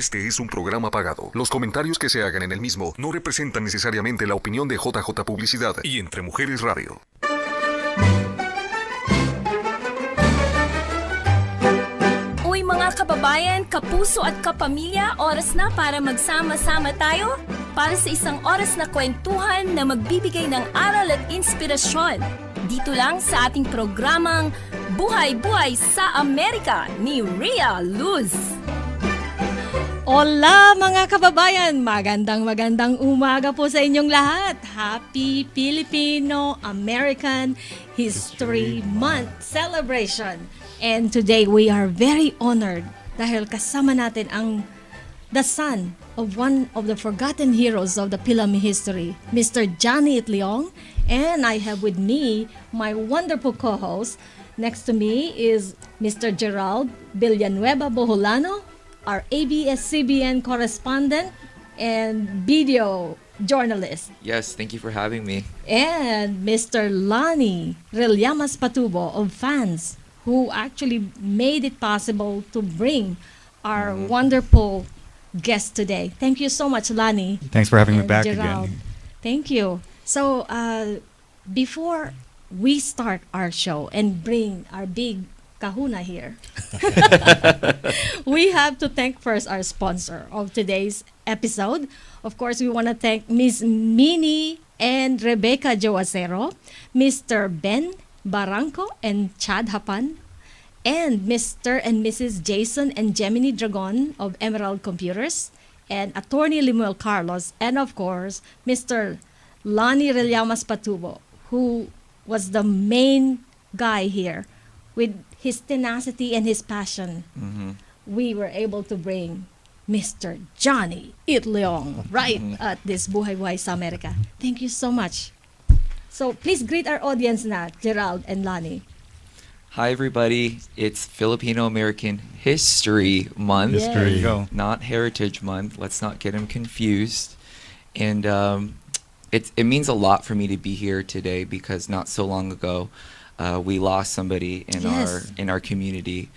Este es un programa pagado. Los comentarios que se hagan en el mismo no representan necesariamente la opinión de JJ Publicidad y Entre Mujeres Radio. Uy mga kababayan, kapuso at kapamilya, oras na para magsama-sama tayo para sa isang oras na kwentuhan na magbibigay ng aral at inspirasyon. Dito lang sa ating programang Buhay sa Amerika ni Rhia Luz. Hola mga kababayan! Magandang umaga po sa inyong lahat. Happy Filipino-American History Month celebration. And today we are very honored dahil kasama natin ang the son of one of the forgotten heroes of the Philippine history, Mr. Johnny Itliong. And I have with me my wonderful co-host. Next to me is Mr. Gerald Villanueva Boholano, our ABS-CBN correspondent and video journalist. Yes, thank you for having me. And Mr. Lani Relyamas Patubo of Fans, who actually made it possible to bring our wonderful guest today. Thank you so much, Lani. Thanks for having me and back Gerald. again. Thank you. So, before we start our show and bring our big kahuna here, we have to thank first our sponsor of today's episode. Of course, we want to thank Miss Minnie and Rebecca Joacero, Mr. Ben Barranco and Chad Hapan, and Mr. and Mrs. Jason and Gemini Dragon of Emerald Computers, and Attorney Limuel Carlos, and of course, Mr. Lani Relyamas Patubo, who was the main guy here. With his tenacity and his passion, we were able to bring Mr. Johnny Itliong right at this Buhay sa Amerika. Thank you so much. So please greet our audience na, Gerald and Lani. Hi, everybody. It's Filipino-American History Month. Yay. There you go. Not Heritage Month. Let's not get them confused. And it means a lot for me to be here today because not so long ago, we lost somebody in our community.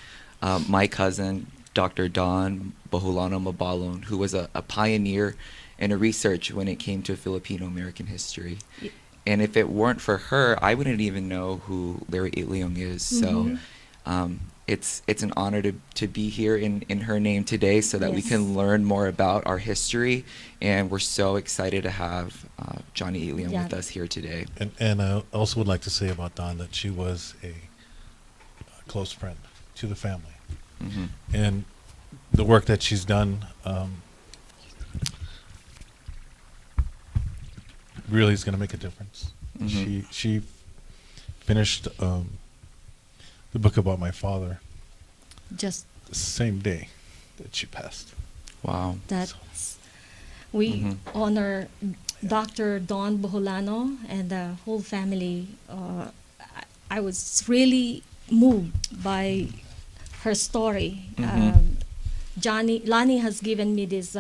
My cousin, Dr. Don Boholano Mabalon, who was a pioneer in a research when it came to Filipino-American history. And if it weren't for her, I wouldn't even know who Larry Itliong is. So it's an honor to be here in her name today so that we can learn more about our history. And we're so excited to have Johnny Itliong with us here today. And I also would like to say about Dawn that she was a close friend to the family. And the work that she's done really is going to make a difference. She finished the book about my father Just the same day that she passed. Wow. We honor Dr. Don Boholano and the whole family. I was really moved by her story. Lani has given me this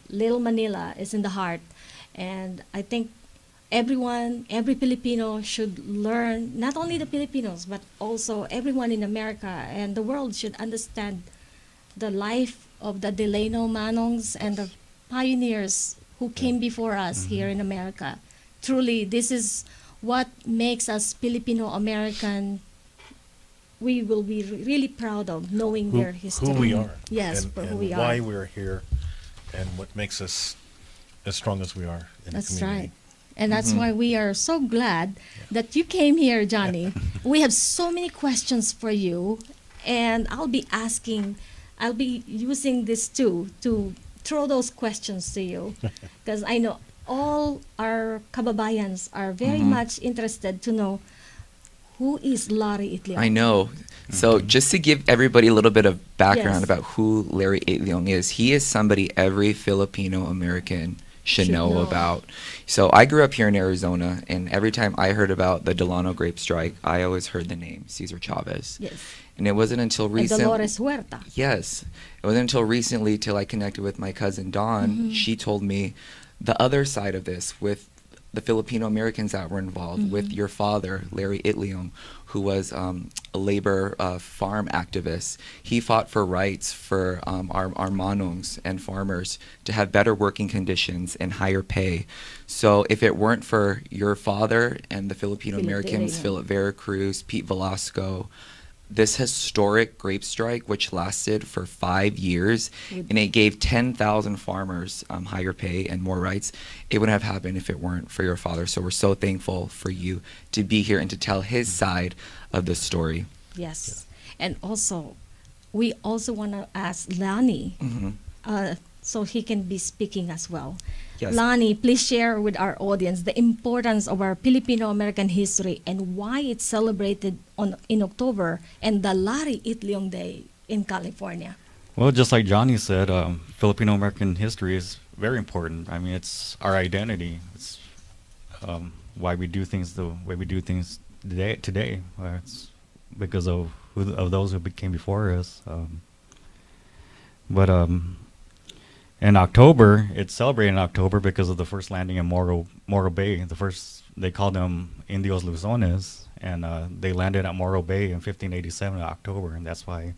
Little Manila is in the heart. And I think every Filipino should learn, not only the Filipinos, but also everyone in America and the world should understand the life of the Delano Manongs and the pioneers who came before us here in America. Truly, this is what makes us Filipino-American. We will be really proud of knowing their history. Who we are. Yes, and who we are. why we're here and what makes us as strong as we are in the That's community. right. And that's why we are so glad that you came here, Johnny. We have so many questions for you, and I'll be using this too to throw those questions to you, because I know all our kababayans are very much interested to know who is Larry Itliong. I know. So just to give everybody a little bit of background Yes. about who Larry Itliong is, he is somebody every Filipino-American should know about. So I grew up here in Arizona, and every time I heard about the Delano grape strike, I always heard the name Cesar Chavez. Yes. And it wasn't until And recently. Dolores Huerta. Yes. It wasn't until recently till I connected with my cousin Dawn. She told me the other side of this with the Filipino Americans that were involved with your father, Larry Itliong, who was a labor farm activist. He fought for rights for our manongs and farmers to have better working conditions and higher pay. So if it weren't for your father and the Filipino Americans, Philip Veracruz, Pete Velasco, this historic grape strike, which lasted for 5 years, and it gave 10,000 farmers higher pay and more rights, it wouldn't have happened if it weren't for your father. So we're so thankful for you to be here and to tell his side of the story. Yes. And also, we also want to ask Lani, so he can be speaking as well. Yes. Lani, please share with our audience the importance of our Filipino-American history and why it's celebrated in October and the Larry Itliong Day in California. Well, just like Johnny said, Filipino-American history is very important. I mean, it's our identity. It's why we do things the way we do things today. It's because of those who came before us. But in October, it's celebrated in October because of the first landing in Morro Bay. They called them Indios Luzones, and they landed at Morro Bay in 1587 in October, and that's why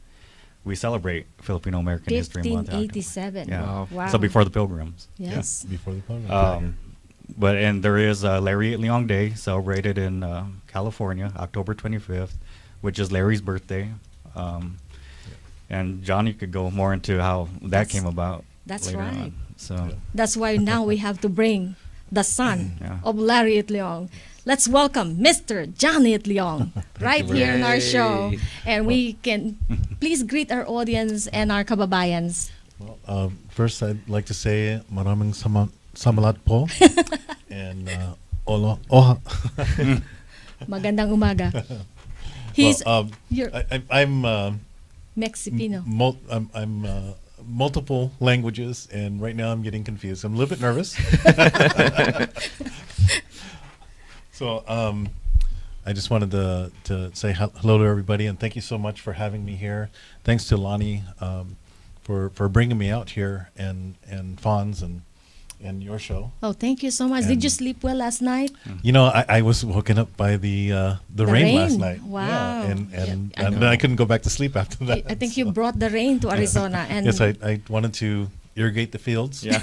we celebrate Filipino American History Month. 1587. Yeah. Wow. So before the Pilgrims. Yes. Before the program. And there is Larry Itliong Day celebrated in California, October 25th, which is Larry's birthday. And Johnny could go more into how that came about. That's later right. on. So That's why now we have to bring the son of Larry Itliong. Let's welcome Mr. Johnny Itliong right here in our show. And we can please greet our audience and our kababayans. Well, first, I'd like to say maraming samalat po. And oha. Magandang umaga. He's I'm Mexipino. I'm multiple languages, and right now I'm getting confused. I'm a little bit nervous. So I just wanted to say hello to everybody, and thank you so much for having me here. Thanks to Lani for bringing me out here, and Fonz and your show. Oh, thank you so much. Did you sleep well last night? You know, I was woken up by the rain last night. Wow. Yeah, and then I couldn't go back to sleep after that. I think you brought the rain to Arizona. And yes, I wanted to irrigate the fields. yeah.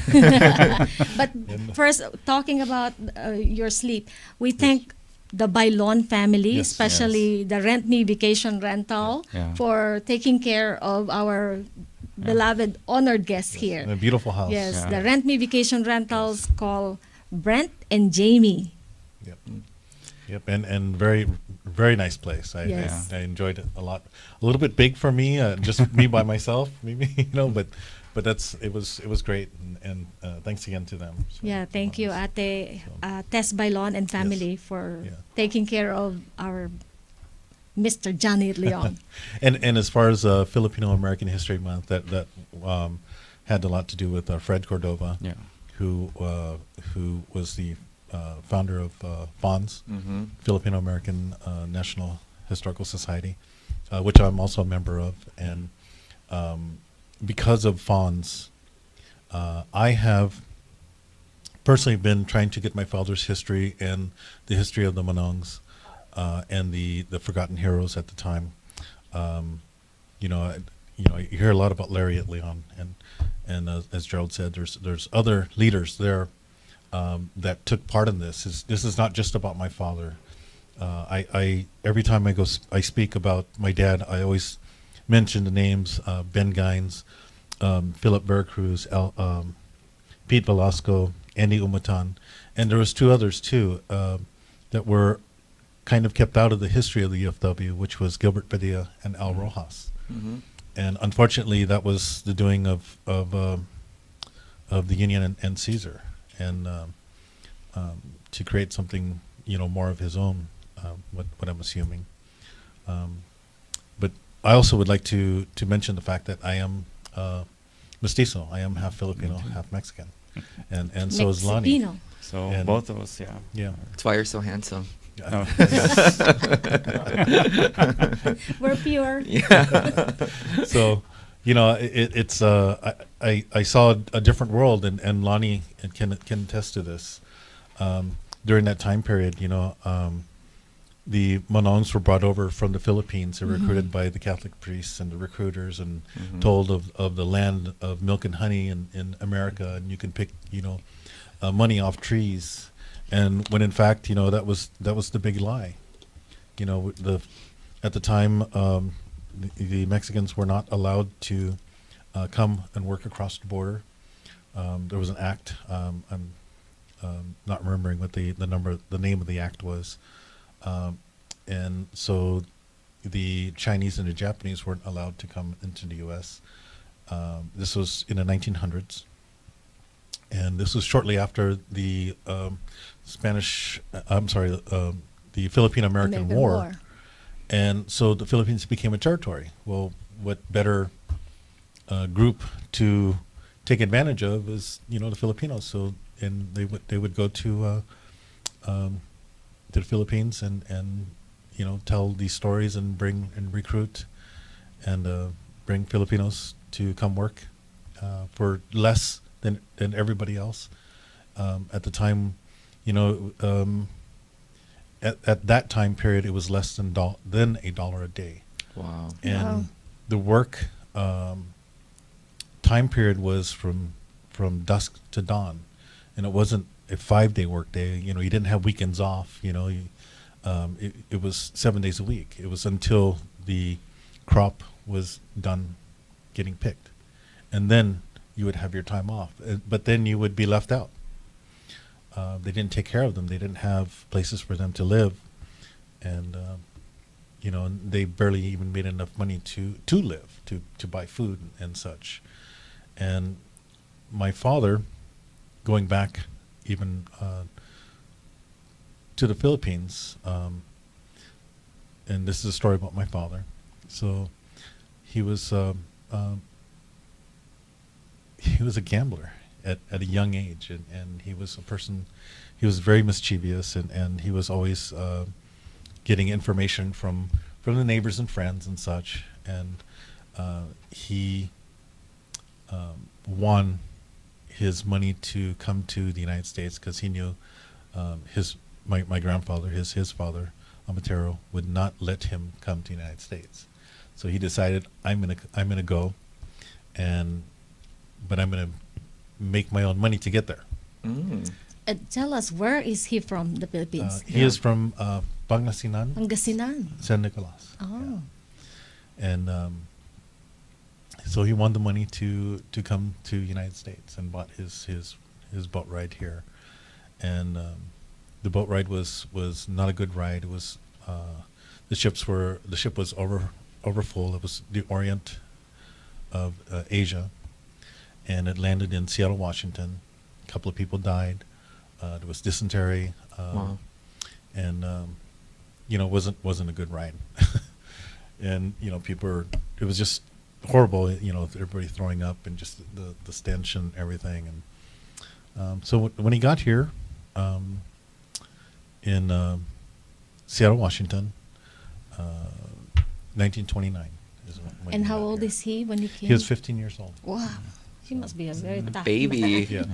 But first, talking about your sleep, we thank the Bailon family, Yes, especially the Rent Me Vacation Rental, Yeah. for taking care of our beloved honored guests here. In a beautiful house. Yes, Yeah. the Rent Me Vacation Rentals call Brent and Jamie. Yep. Yep. And very, very nice place. Yes. I enjoyed it a lot. A little bit big for me, just me by myself, maybe, but it was great. And thanks again to them. So, Yeah, thank you, Ate Tess Bailon and family for taking care of our Mr. Johnny Leon. And as far as Filipino American History Month, that had a lot to do with Fred Cordova, Yeah. who was the founder of FONS, Filipino American National Historical Society, which I'm also a member of. And because of FONS, I have personally been trying to get my father's history and the history of the Manongs and the forgotten heroes at the time. You hear a lot about Larry Itliong, and as Gerald said, there's other leaders there that took part in this. This is not just about my father. I every time I speak about my dad, I always mention the names Ben Gines, Philip Veracruz, Pete Velasco, Andy Umatan, and there was two others too that were kind of kept out of the history of the UFW, which was Gilbert Padilla and Al Rojas. Mm-hmm. And unfortunately, that was the doing of the Union and Caesar, and to create something more of his own. What I'm assuming, but I also would like to mention the fact that I am mestizo. I am half Filipino, half Mexican, and so is Lani. Mexipino. So And- both of us, yeah. Yeah. That's why you're so handsome. Oh. We're pure. So, it's I saw a different world, and Lani can attest to this. during that time period, the Manongs were brought over from the Philippines. They were recruited by the Catholic priests and the recruiters, and told of the land of milk and honey in America, and you can pick money off trees, and when in fact that was the big lie. At the time, the Mexicans were not allowed to come and work across the border. There was an act. I'm not remembering what the name of the act was. And so the Chinese and the Japanese weren't allowed to come into the U.S. This was in the 1900s. And this was shortly after the the Philippine-American War. And so the Philippines became a territory. Well, what better group to take advantage of is, the Filipinos. So, and they would go to the Philippines and tell these stories and bring and recruit and bring Filipinos to come work for less than everybody else. At the time, at that time period, it was less than $1 a day. Wow. And the work time period was from dusk to dawn, and it wasn't a 5-day work day. You didn't have weekends off. It was 7 days a week. It was until the crop was done getting picked, and then you would have your time off. But then you would be left out. They didn't take care of them. They didn't have places for them to live, and they barely even made enough money to live, to buy food and such. And my father, going back even to the Philippines, and this is a story about my father. So he was a gambler at a young age, and he was a person. He was very mischievous, and he was always getting information from the neighbors and friends and such. And he won his money to come to the United States because he knew my grandfather, his father, Amatero, would not let him come to the United States. So he decided, I'm gonna go, but I'm gonna make my own money to get there. Tell us, where is he from, the Philippines? He is from Pangasinan, Pangasinan. San Nicolas. Oh. Yeah. And so he won the money to come to the United States and bought his boat ride here. And the boat ride was not a good ride. It was the ship was over full. It was the Orient of Asia, and it landed in Seattle, Washington. A couple of people died. There was dysentery. Wow. And wasn't a good ride. And it was just horrible. Everybody throwing up and just the stench and everything. And so when he got here, in Seattle, Washington, 1929 is when And he how got old here. is he when he came? He was 15 years old. Wow. He must be a very tough Baby. Yeah.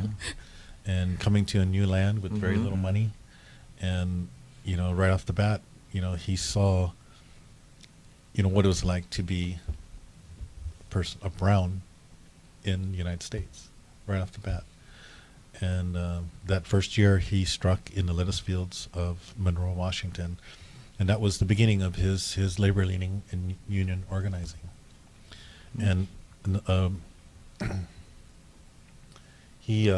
And coming to a new land with very little money, and right off the bat, he saw what it was like to be a brown in the United States right off the bat. And that first year he struck in the lettuce fields of Monroe, Washington, and that was the beginning of his labor leaning and union organizing. And he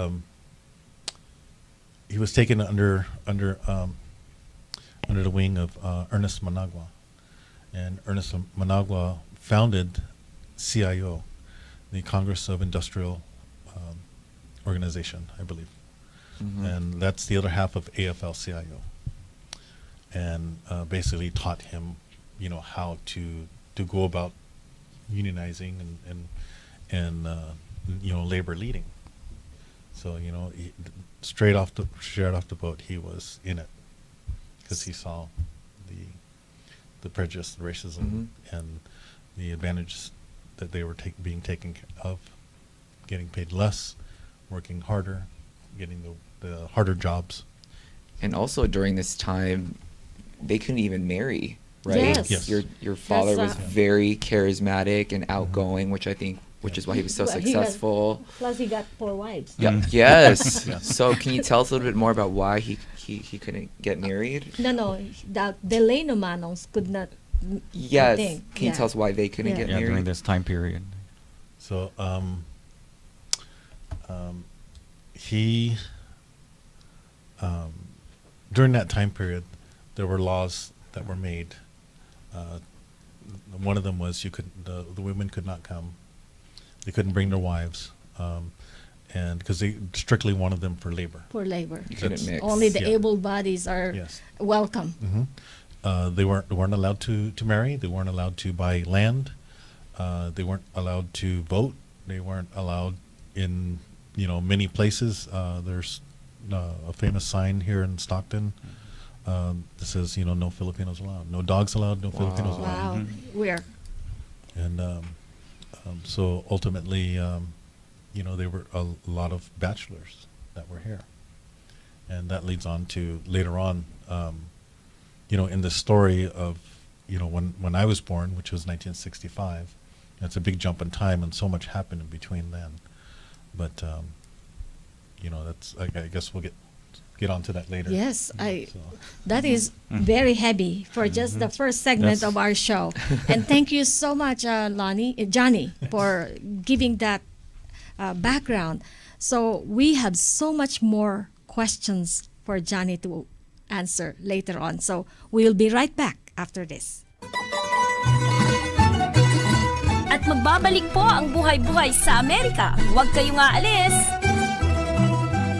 was taken under the wing of Ernest Managua, and Ernest Managua founded CIO, the Congress of Industrial Organization, I believe, and that's the other half of AFL-CIO, and basically taught him, how to go about unionizing and labor leading. So straight off the boat, he was in it because he saw the prejudice, the racism, and the advantages that they were being taken of, getting paid less, working harder, getting the harder jobs, And also during this time, they couldn't even marry, right? Yes. Your father was That's, very charismatic and outgoing, which is why he was so Well, he was- successful. Plus, he got 4 wives. Yeah. Yes. So can you tell us a little bit more about why he couldn't get married? No, the Delano Manongs could not. Yes. think, Can you yeah. tell us why they couldn't Yeah. get Yeah, married? during this time period. So he during that time period, there were laws that were made. One of them was the women could not come. They couldn't bring their wives, and because they strictly wanted them for labor. For labor. You couldn't That's- mix. Only the Yeah. able bodies are Yes. welcome. They weren't allowed to marry. They weren't allowed to buy land. They weren't allowed to vote. They weren't allowed in many places. There's a famous sign here in Stockton that says no Filipinos allowed, no dogs allowed, no Filipinos allowed. Wow. Where? And so ultimately, there were a lot of bachelors that were here, and that leads on to later on. In the story of, when I was born, which was 1965, that's a big jump in time, and so much happened in between then. But, I guess we'll get onto that later. Yes, So, that is very heavy for just the first segment That's- of our show. And thank you so much, Johnny, for giving that background. So we have so much more questions for Johnny to answer later on. So we'll be right back after this. At magbabalik po ang Buhay-Buhay sa Amerika. Huwag kayong aalis!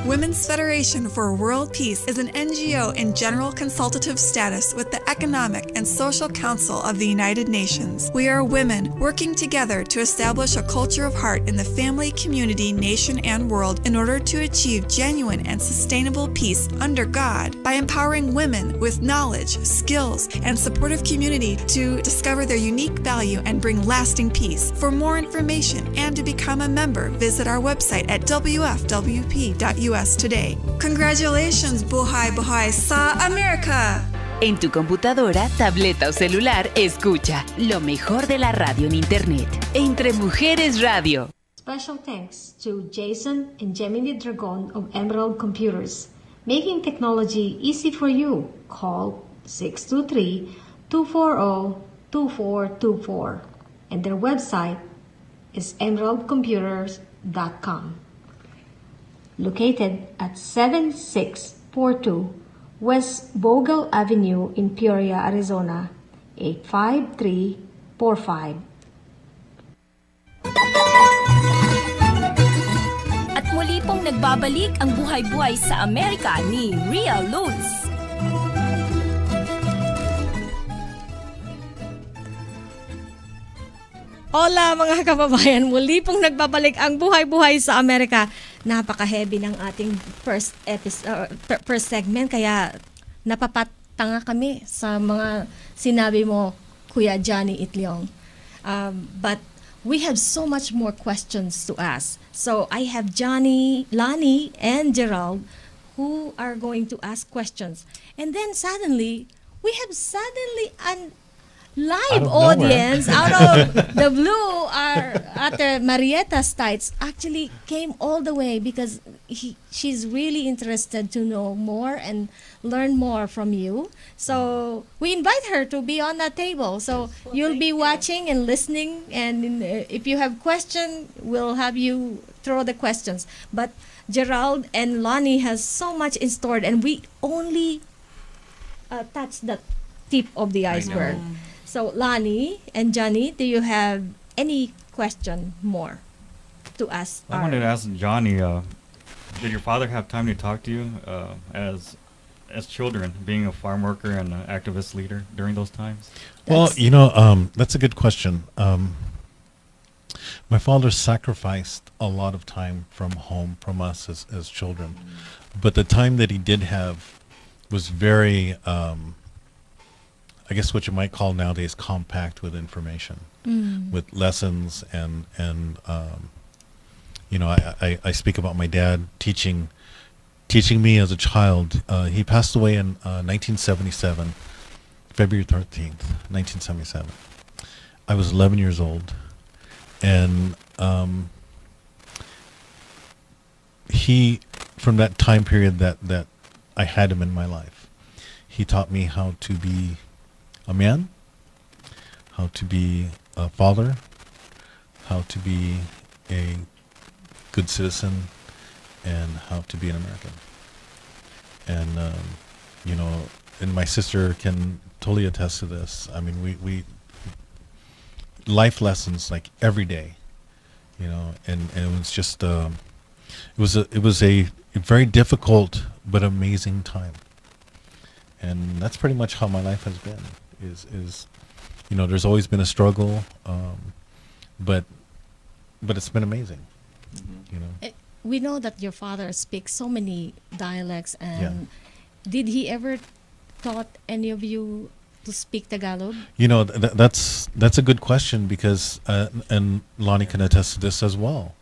Women's Federation for World Peace is an NGO in general consultative status with the Economic and Social Council of the United Nations. We are women working together to establish a culture of heart in the family, community, nation, and world in order to achieve genuine and sustainable peace under God by empowering women with knowledge, skills, and supportive community to discover their unique value and bring lasting peace. For more information and to become a member, visit our website at wfwp.us today. Congratulations, Buhay sa Amerika! En tu computadora, tableta o celular, escucha lo mejor de la radio en Internet. Entre Mujeres Radio. Special thanks to Jason and Gemini Dragon of Emerald Computers, making technology easy for you. Call 623-240-2424 and their website is emeraldcomputers.com. Located at 7642 West Bogle Avenue in Peoria, Arizona, 85345. At muli pong nagbabalik ang Buhay-Buhay sa Amerika ni Rhia Luz. Hola mga kababayan, muli pong nagbabalik ang Buhay-Buhay sa Amerika. Napaka-heavy ng ating first segment, kaya napapatanga kami sa mga sinabi mo, Kuya Johnny Itliong. But we have so much more questions to ask. So I have Johnny, Lani, and Gerald who are going to ask questions. And then suddenly, we have an live Out of nowhere. audience out of the blue. Our Ate Marietta Stites actually came all the way because she's really interested to know more and learn more from you. So we invite her to be on that table. So you'll be watching and listening, and if you have questions, we'll have you throw the questions. But Gerald and Lonnie has so much in store, and we only touch the tip of the iceberg. So, Lani and Johnny, do you have any question more to ask? I wanted to ask Johnny, did your father have time to talk to you as children, being a farm worker and an activist leader during those times? Well, that's a good question. My father sacrificed a lot of time from home, from us as children. But the time that he did have was very, I guess what you might call nowadays compact with information, with lessons and I speak about my dad teaching teaching me as a child. He passed away in 1977, February 13th, 1977. I was 11 years old, and he, from that time period that I had him in my life, he taught me how to be a man, how to be a father, how to be a good citizen, and how to be an American. And and my sister can totally attest to this. I mean, we life lessons like every day, and it was just it was a very difficult but amazing time. And that's pretty much how my life has been. Is there's always been a struggle, but it's been amazing. We know that your father speaks so many dialects, and did he ever taught any of you to speak Tagalog? That's a good question, because and Lonnie can attest to this as well.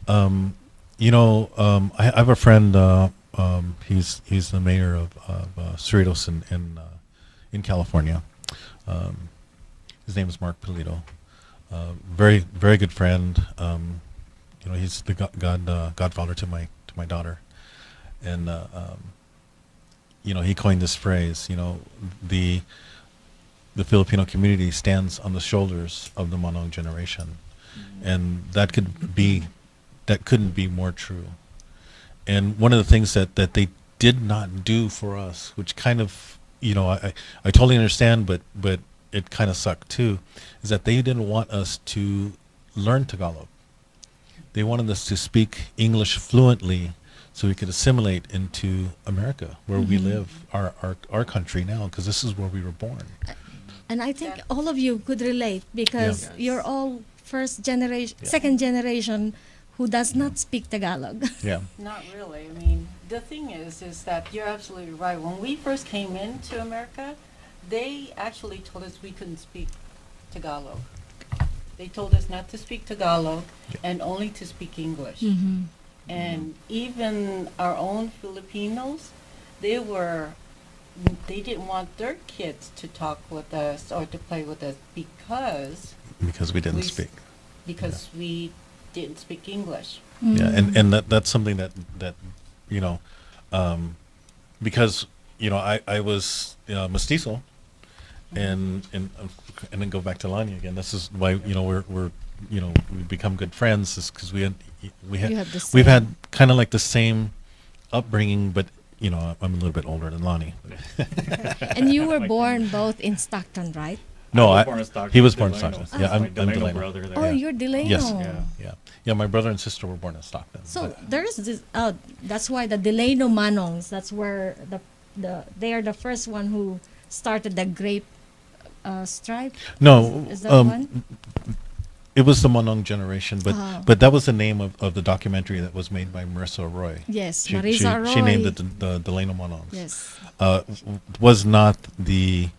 I have a friend. He's the mayor of Cerritos in California. His name is Mark Polito. Very very good friend. He's the godfather to my daughter, and he coined this phrase. The Filipino community stands on the shoulders of the Manong generation, and that couldn't be more true. And one of the things that they did not do for us, which kind of I totally understand, but it kind of sucked too, is that they didn't want us to learn Tagalog. They wanted us to speak English fluently so we could assimilate into America, where we live, our country now, because this is where we were born. And I think all of you could relate, because you're all first generation, second generation who does not speak Tagalog. Yeah. Not really. I mean, the thing is that you're absolutely right. When we first came into America, they actually told us we couldn't speak Tagalog. They told us not to speak Tagalog and only to speak English. Mm-hmm. And even our own Filipinos, they didn't want their kids to talk with us or to play with us because we didn't speak. Because we didn't speak English. Yeah, and that's something that because I was mestizo, and then go back to Lani again. This is why we're we've become good friends, is because we've had kind of like the same upbringing, but I'm a little bit older than Lani. And you were born both in Stockton, right? No, he was born in Delano. Stockton. Yeah, I'm Delano. brother there. Oh, you're Delano. Yes. Yeah. My brother and sister were born in Stockton. So there's this. That's why the Delano Manongs. That's where they are the first one who started the grape stripe. No, is that one? It was the Manong generation, but that was the name of the documentary that was made by Marissa Roy. Yes, She Marissa Roy. She named it the Delano Manongs. Yes. Was not the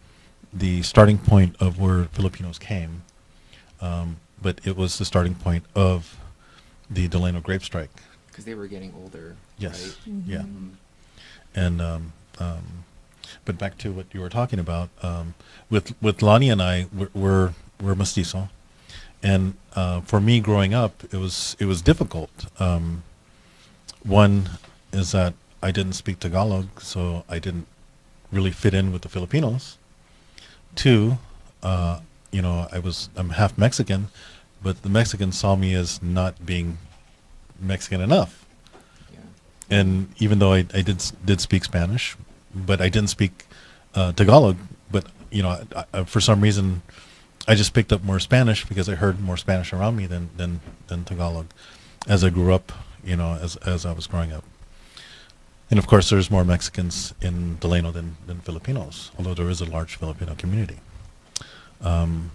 starting point of where Filipinos came, but it was the starting point of the Delano grape strike. Because they were getting older. Yes. Right? Mm-hmm. Yeah. And but back to what you were talking about, with Lani and I, we're mestizo, and for me growing up, it was difficult. One is that I didn't speak Tagalog, so I didn't really fit in with the Filipinos. Two, I'm half Mexican, but the Mexicans saw me as not being Mexican enough. Yeah. And even though I did speak Spanish, but I didn't speak Tagalog. But I, for some reason, I just picked up more Spanish because I heard more Spanish around me than Tagalog, as I grew up. As I was growing up. And of course, there's more Mexicans in Delano than Filipinos, although there is a large Filipino community. That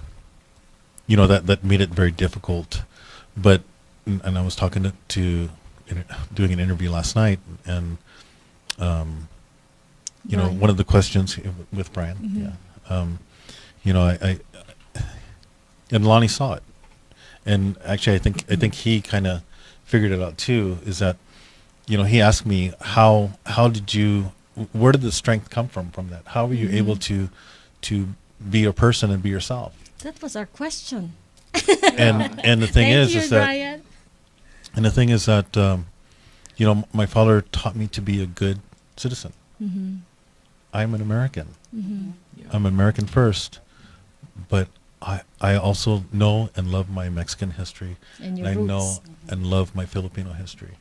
made it very difficult. But, and I was talking to doing an interview last night, and one of the questions with Brian, I and Lonnie saw it, and actually I think he kind of figured it out too. Is that he asked me, where did the strength come from that? How were you able to be a person and be yourself? That was our question. And the thing Thank is you, that, Rhia. and the thing is that, my father taught me to be a good citizen. Mm-hmm. I'm an American. Mm-hmm. Yeah. I'm American first, but I also know and love my Mexican history, And your I know roots. and love my Filipino history,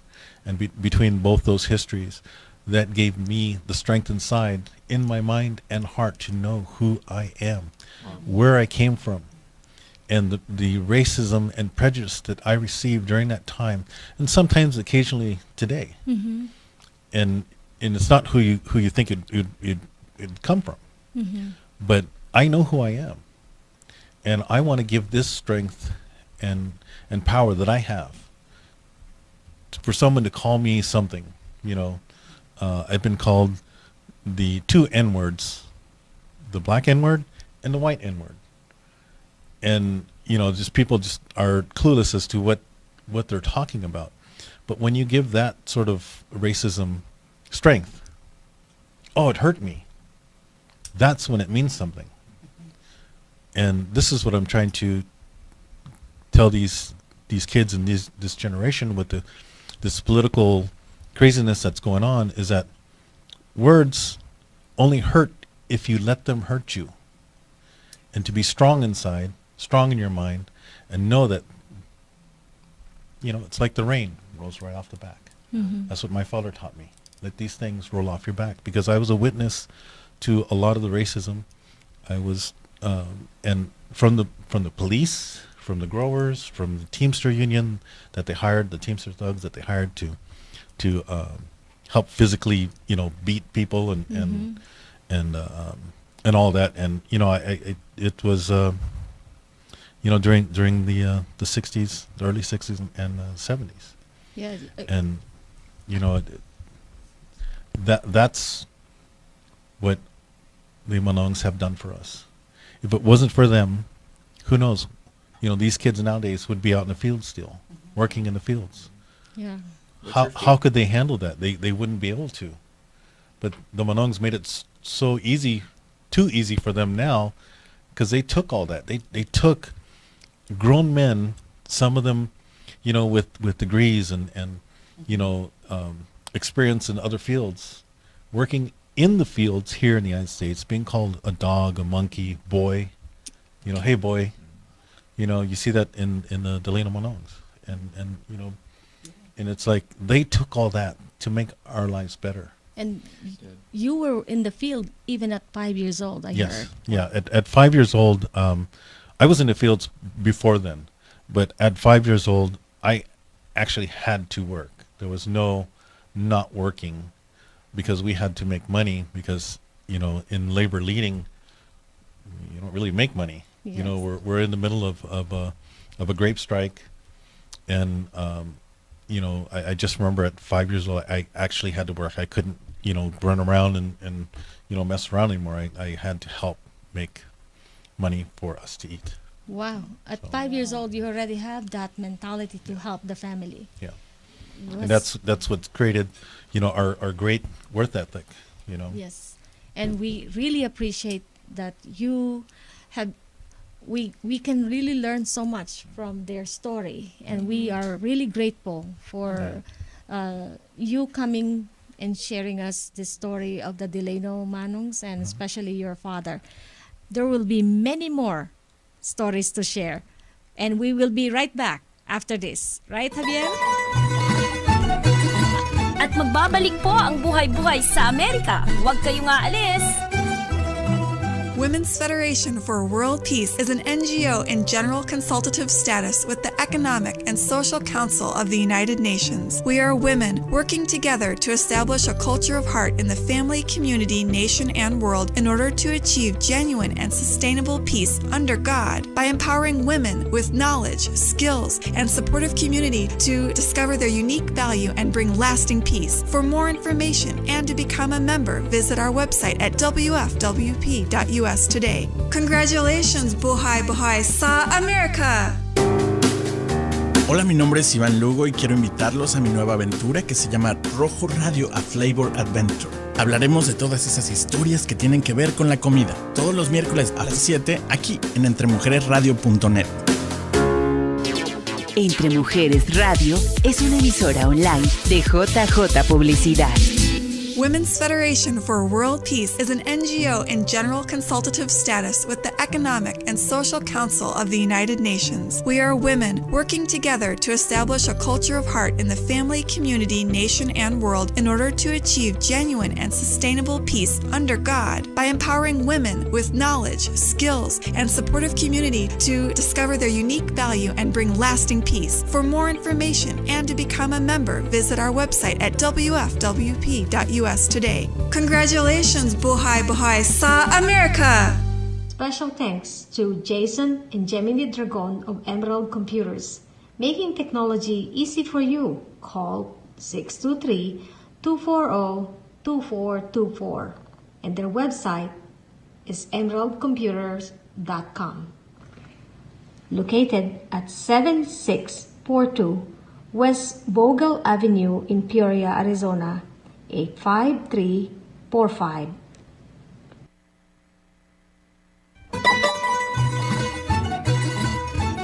and between both those histories, that gave me the strength inside, in my mind and heart, to know who I am, where I came from, and the racism and prejudice that I received during that time, and sometimes occasionally today, Mm-hmm. and it's not who you think it'd come from, Mm-hmm. but I know who I am, and I want to give this strength and power that I have for someone to call me something. I've been called the two N words, the black N word and the white N word, and just people just are clueless as to what they're talking about. But when you give that sort of racism strength, oh, it hurt me, that's when it means something. And this is what I'm trying to tell these kids and this generation with this political craziness that's going on, is that words only hurt if you let them hurt you. And to be strong inside, strong in your mind, and know that, it's like the rain rolls right off the back. Mm-hmm. That's what my father taught me. Let these things roll off your back, because I was a witness to a lot of the racism. I was, and from the police, from the growers, from the Teamster union that they hired, the Teamster thugs that they hired to help physically, beat people and all that. And it was during the 60s, the early 60s and 70s. Yeah. And that's what the Manongs have done for us. If it wasn't for them, who knows? These kids nowadays would be out in the fields still, working in the fields. Yeah. How could they handle that? They wouldn't be able to. But the Manongs made it so easy, too easy for them now, because they took all that. They took grown men, some of them, with degrees and experience in other fields, working in the fields here in the United States, being called a dog, a monkey, boy, hey boy, you see that in the Delano Manongs, and it's like they took all that to make our lives better. And you were in the field even at 5 years old, I heard. Yeah. At 5 years old, I was in the fields before then, but at 5 years old, I actually had to work. There was no not working, because we had to make money, because in labor leading, you don't really make money. Yes. We're in the middle of a grape strike, and I just remember at 5 years old, I actually had to work. I couldn't run around and mess around anymore. I had to help make money for us to eat. Wow. At 5 years old, you already have that mentality to help the family. Yeah. And that's what's created, our great work ethic, Yes. And we really appreciate that you have, we can really learn so much from their story. And we are really grateful for you coming and sharing us the story of the Delano Manongs, and especially your father. There will be many more stories to share. And we will be right back after this. Right, Javier? At magbabalik po ang Buhay-Buhay sa Amerika. Huwag kayong aalis. Women's Federation for World Peace is an NGO in general consultative status with the Economic and Social Council of the United Nations. We are women working together to establish a culture of heart in the family, community, nation, and world in order to achieve genuine and sustainable peace under God by empowering women with knowledge, skills, and supportive community to discover their unique value and bring lasting peace. For more information and to become a member, visit our website at wfwp.us today. Congratulations, Buhay Buhay sa Amerika! Hola, mi nombre es Iván Lugo y quiero invitarlos a mi nueva aventura que se llama Rojo Radio A Flavor Adventure. Hablaremos de todas esas historias que tienen que ver con la comida, todos los miércoles a las 7 aquí en entremujeresradio.net. Entre Mujeres Radio es una emisora online de JJ Publicidad. Women's Federation for World Peace is an NGO in general consultative status with the Economic and Social Council of the United Nations. We are women working together to establish a culture of heart in the family, community, nation, and world in order to achieve genuine and sustainable peace under God by empowering women with knowledge, skills, and supportive community to discover their unique value and bring lasting peace. For more information and to become a member, visit our website at wfwp.us today. Congratulations, Buhay Buhay sa Amerika! Special thanks to Jason and Gemini Dragon of Emerald Computers, making technology easy for you. Call 623-240-2424 and their website is emeraldcomputers.com. Located at 7642 West Bogle Avenue in Peoria, Arizona, 85345.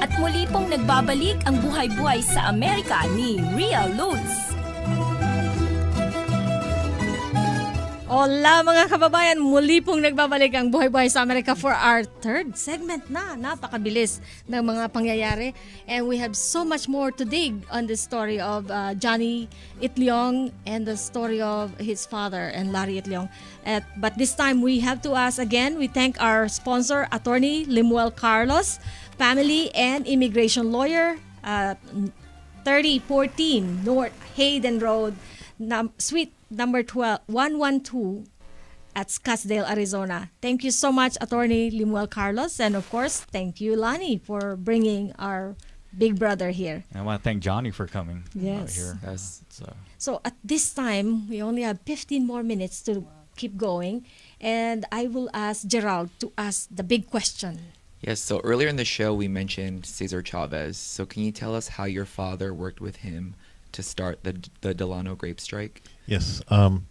At muli pong nagbabalik ang Buhay-Buhay sa Amerika ni Rhia Luz. Hola mga kababayan, muli pong nagbabalik ang Buhay-Buhay sa Amerika for our third segment na. Napakabilis ng mga pangyayari. And we have so much more to dig on the story of Johnny Itliong and the story of his father and Larry Itliong. But this time we have to ask again, we thank our sponsor, Attorney Lemuel Carlos, family and immigration lawyer, 3014 North Hayden Road, Suite number 112 at Scottsdale, Arizona. Thank you so much, Attorney Lemuel Carlos. And of course, thank you, Lani, for bringing our big brother here. I want to thank Johnny for coming out here. Yes. So at this time, we only have 15 more minutes to keep going. And I will ask Gerald to ask the big question. Yes, so earlier in the show, we mentioned Cesar Chavez. So can you tell us how your father worked with him to start the Delano grape strike? Yes. Well,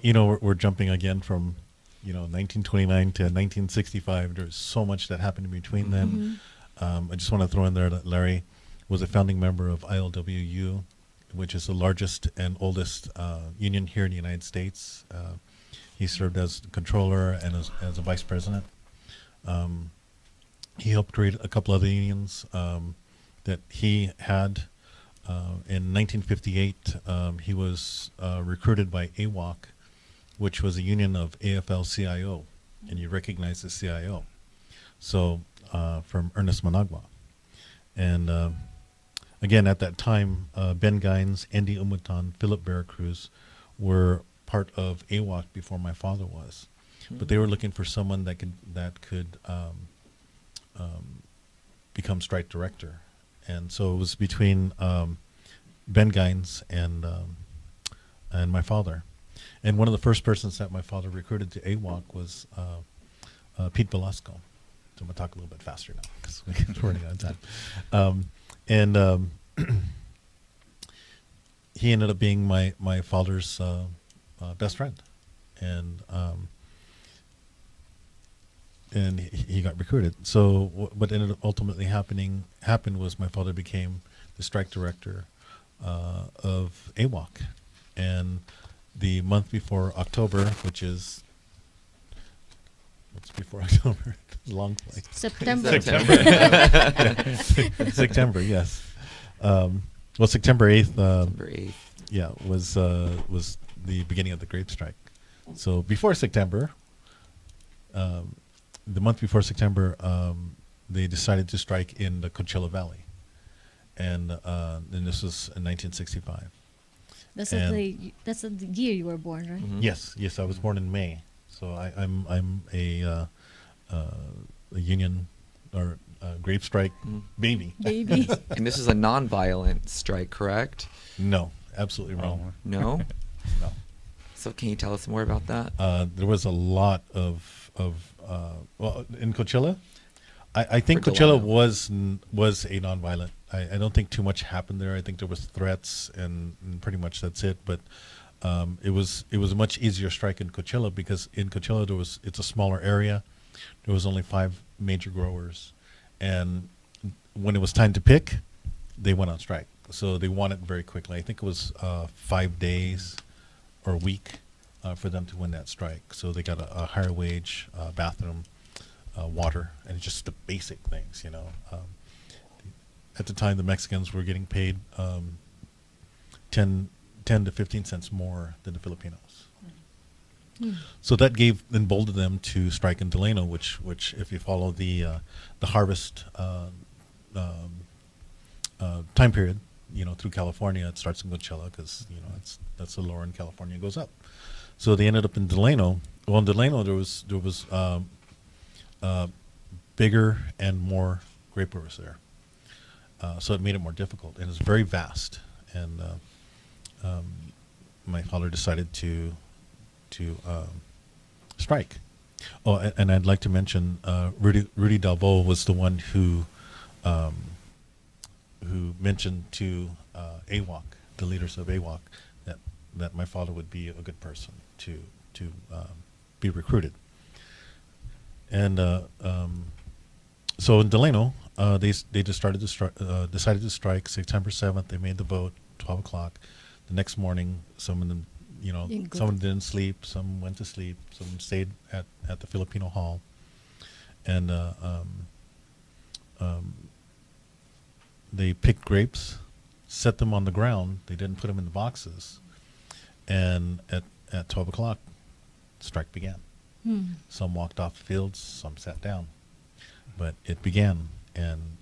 we're jumping again from, 1929 to 1965. There's so much that happened in between then. I just want to throw in there that Larry was a founding member of ILWU, which is the largest and oldest union here in the United States. He served as controller and as a vice president. He helped create a couple other unions that he had. In 1958, he was recruited by AWOC, which was a union of AFL-CIO, and you recognize the CIO. So, from Ernest Managua. And again, at that time, Ben Gines, Andy Umutan, Philip Veracruz were part of AWOC before my father was. But they were looking for someone that could become strike director. And so it was between Ben Gines and my father. And one of the first persons that my father recruited to AWOC was Pete Velasco. So I'm going to talk a little bit faster now because we're running out of time. He ended up being my father's best friend. And he got recruited. So what ended up ultimately happened was my father became the strike director of AWOC. And the month before October, which is what's before October? Long flight. September. September, yes. Well, September 8th. Yeah, was the beginning of the grape strike. So before September, the month before September, they decided to strike in the Coachella Valley, and this was in 1965. That's the year you were born, right? Mm-hmm. Yes, I was born in May, so I'm a union or grape strike baby. Baby. And this is a non-violent strike, correct? No, absolutely wrong. No? No. So can you tell us more about that? There was a lot of well, in Coachella, I think For Coachella Delano. was a nonviolent. I don't think too much happened there. I think there was threats and pretty much that's it. But it was a much easier strike in Coachella because in Coachella it's a smaller area. There was only 5 major growers, and when it was time to pick, they went on strike. So they won it very quickly. I think it was 5 days or a week for them to win that strike. So they got a higher wage, bathroom, water, and just the basic things, you know. At the time, the Mexicans were getting paid 10 to 15 cents more than the Filipinos. So that emboldened them to strike in Delano, which if you follow the harvest time period, you know, through California, it starts in Coachella because, you know, that's the lower in California goes up. So they ended up in Delano. Well, in Delano there was bigger and more grape growers there, so it made it more difficult, and it's very vast. And my father decided to strike. Oh, and I'd like to mention Rudy Dalvo was the one who mentioned to AWOC, the leaders of AWOC, that my father would be a good person to be recruited. And so in Delano, they just decided to strike September 7th. They made the vote 12 o'clock. The next morning, some of them, you know, some didn't sleep, some went to sleep, some stayed at the Filipino Hall, and they picked grapes, set them on the ground. They didn't put them in the boxes, and at 12 o'clock, strike began. Some walked off the fields, some sat down, but it began, and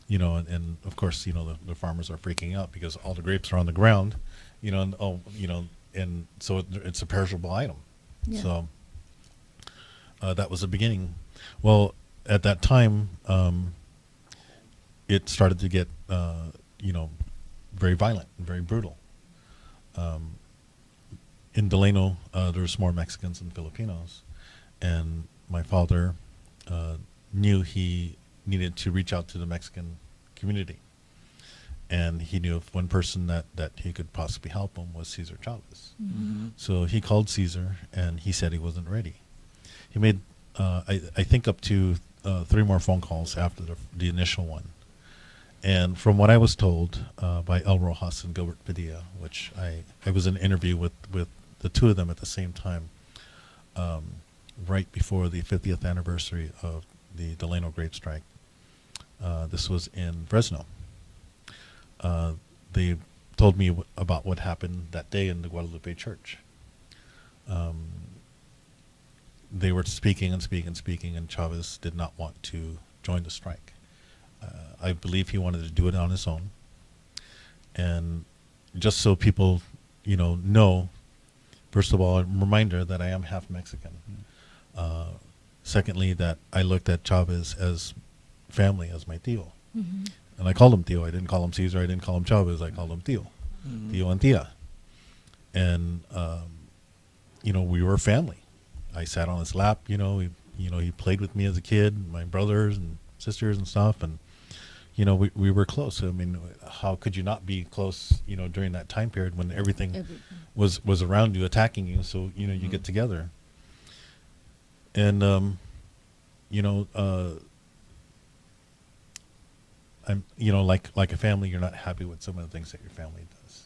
you know, and of course, you know, the farmers are freaking out because all the grapes are on the ground, you know, and so it's a perishable item. Yeah. So that was the beginning. Well, at that time, it started to get, you know, very violent and very brutal. In Delano, there was more Mexicans than Filipinos, and my father knew he needed to reach out to the Mexican community, and he knew if one person that he could possibly help him was Cesar Chavez. So he called Cesar, and he said he wasn't ready. He made, I think, up to 3 more phone calls after the initial one. And from what I was told by El Rojas and Gilbert Padilla, which I was in an interview with the 2 of them at the same time, right before the 50th anniversary of the Delano grape strike. This was in Fresno. They told me about what happened that day in the Guadalupe church. They were speaking, and Chavez did not want to join the strike. I believe he wanted to do it on his own. And just so people, you know, first of all, a reminder that I am half Mexican. Secondly, that I looked at Chavez as family, as my tío. And I called him tío. I didn't call him Cesar. I didn't call him Chavez. I called him tío. Tío and tía. And, you know, we were family. I sat on his lap, you know, he played with me as a kid, my brothers and sisters and stuff. And, you know, we were close. I mean, how could you not be close, you know, during that time period when everything was around you, attacking you? So, you know, you get together. And, you know, I'm, you know, like a family, you're not happy with some of the things that your family does.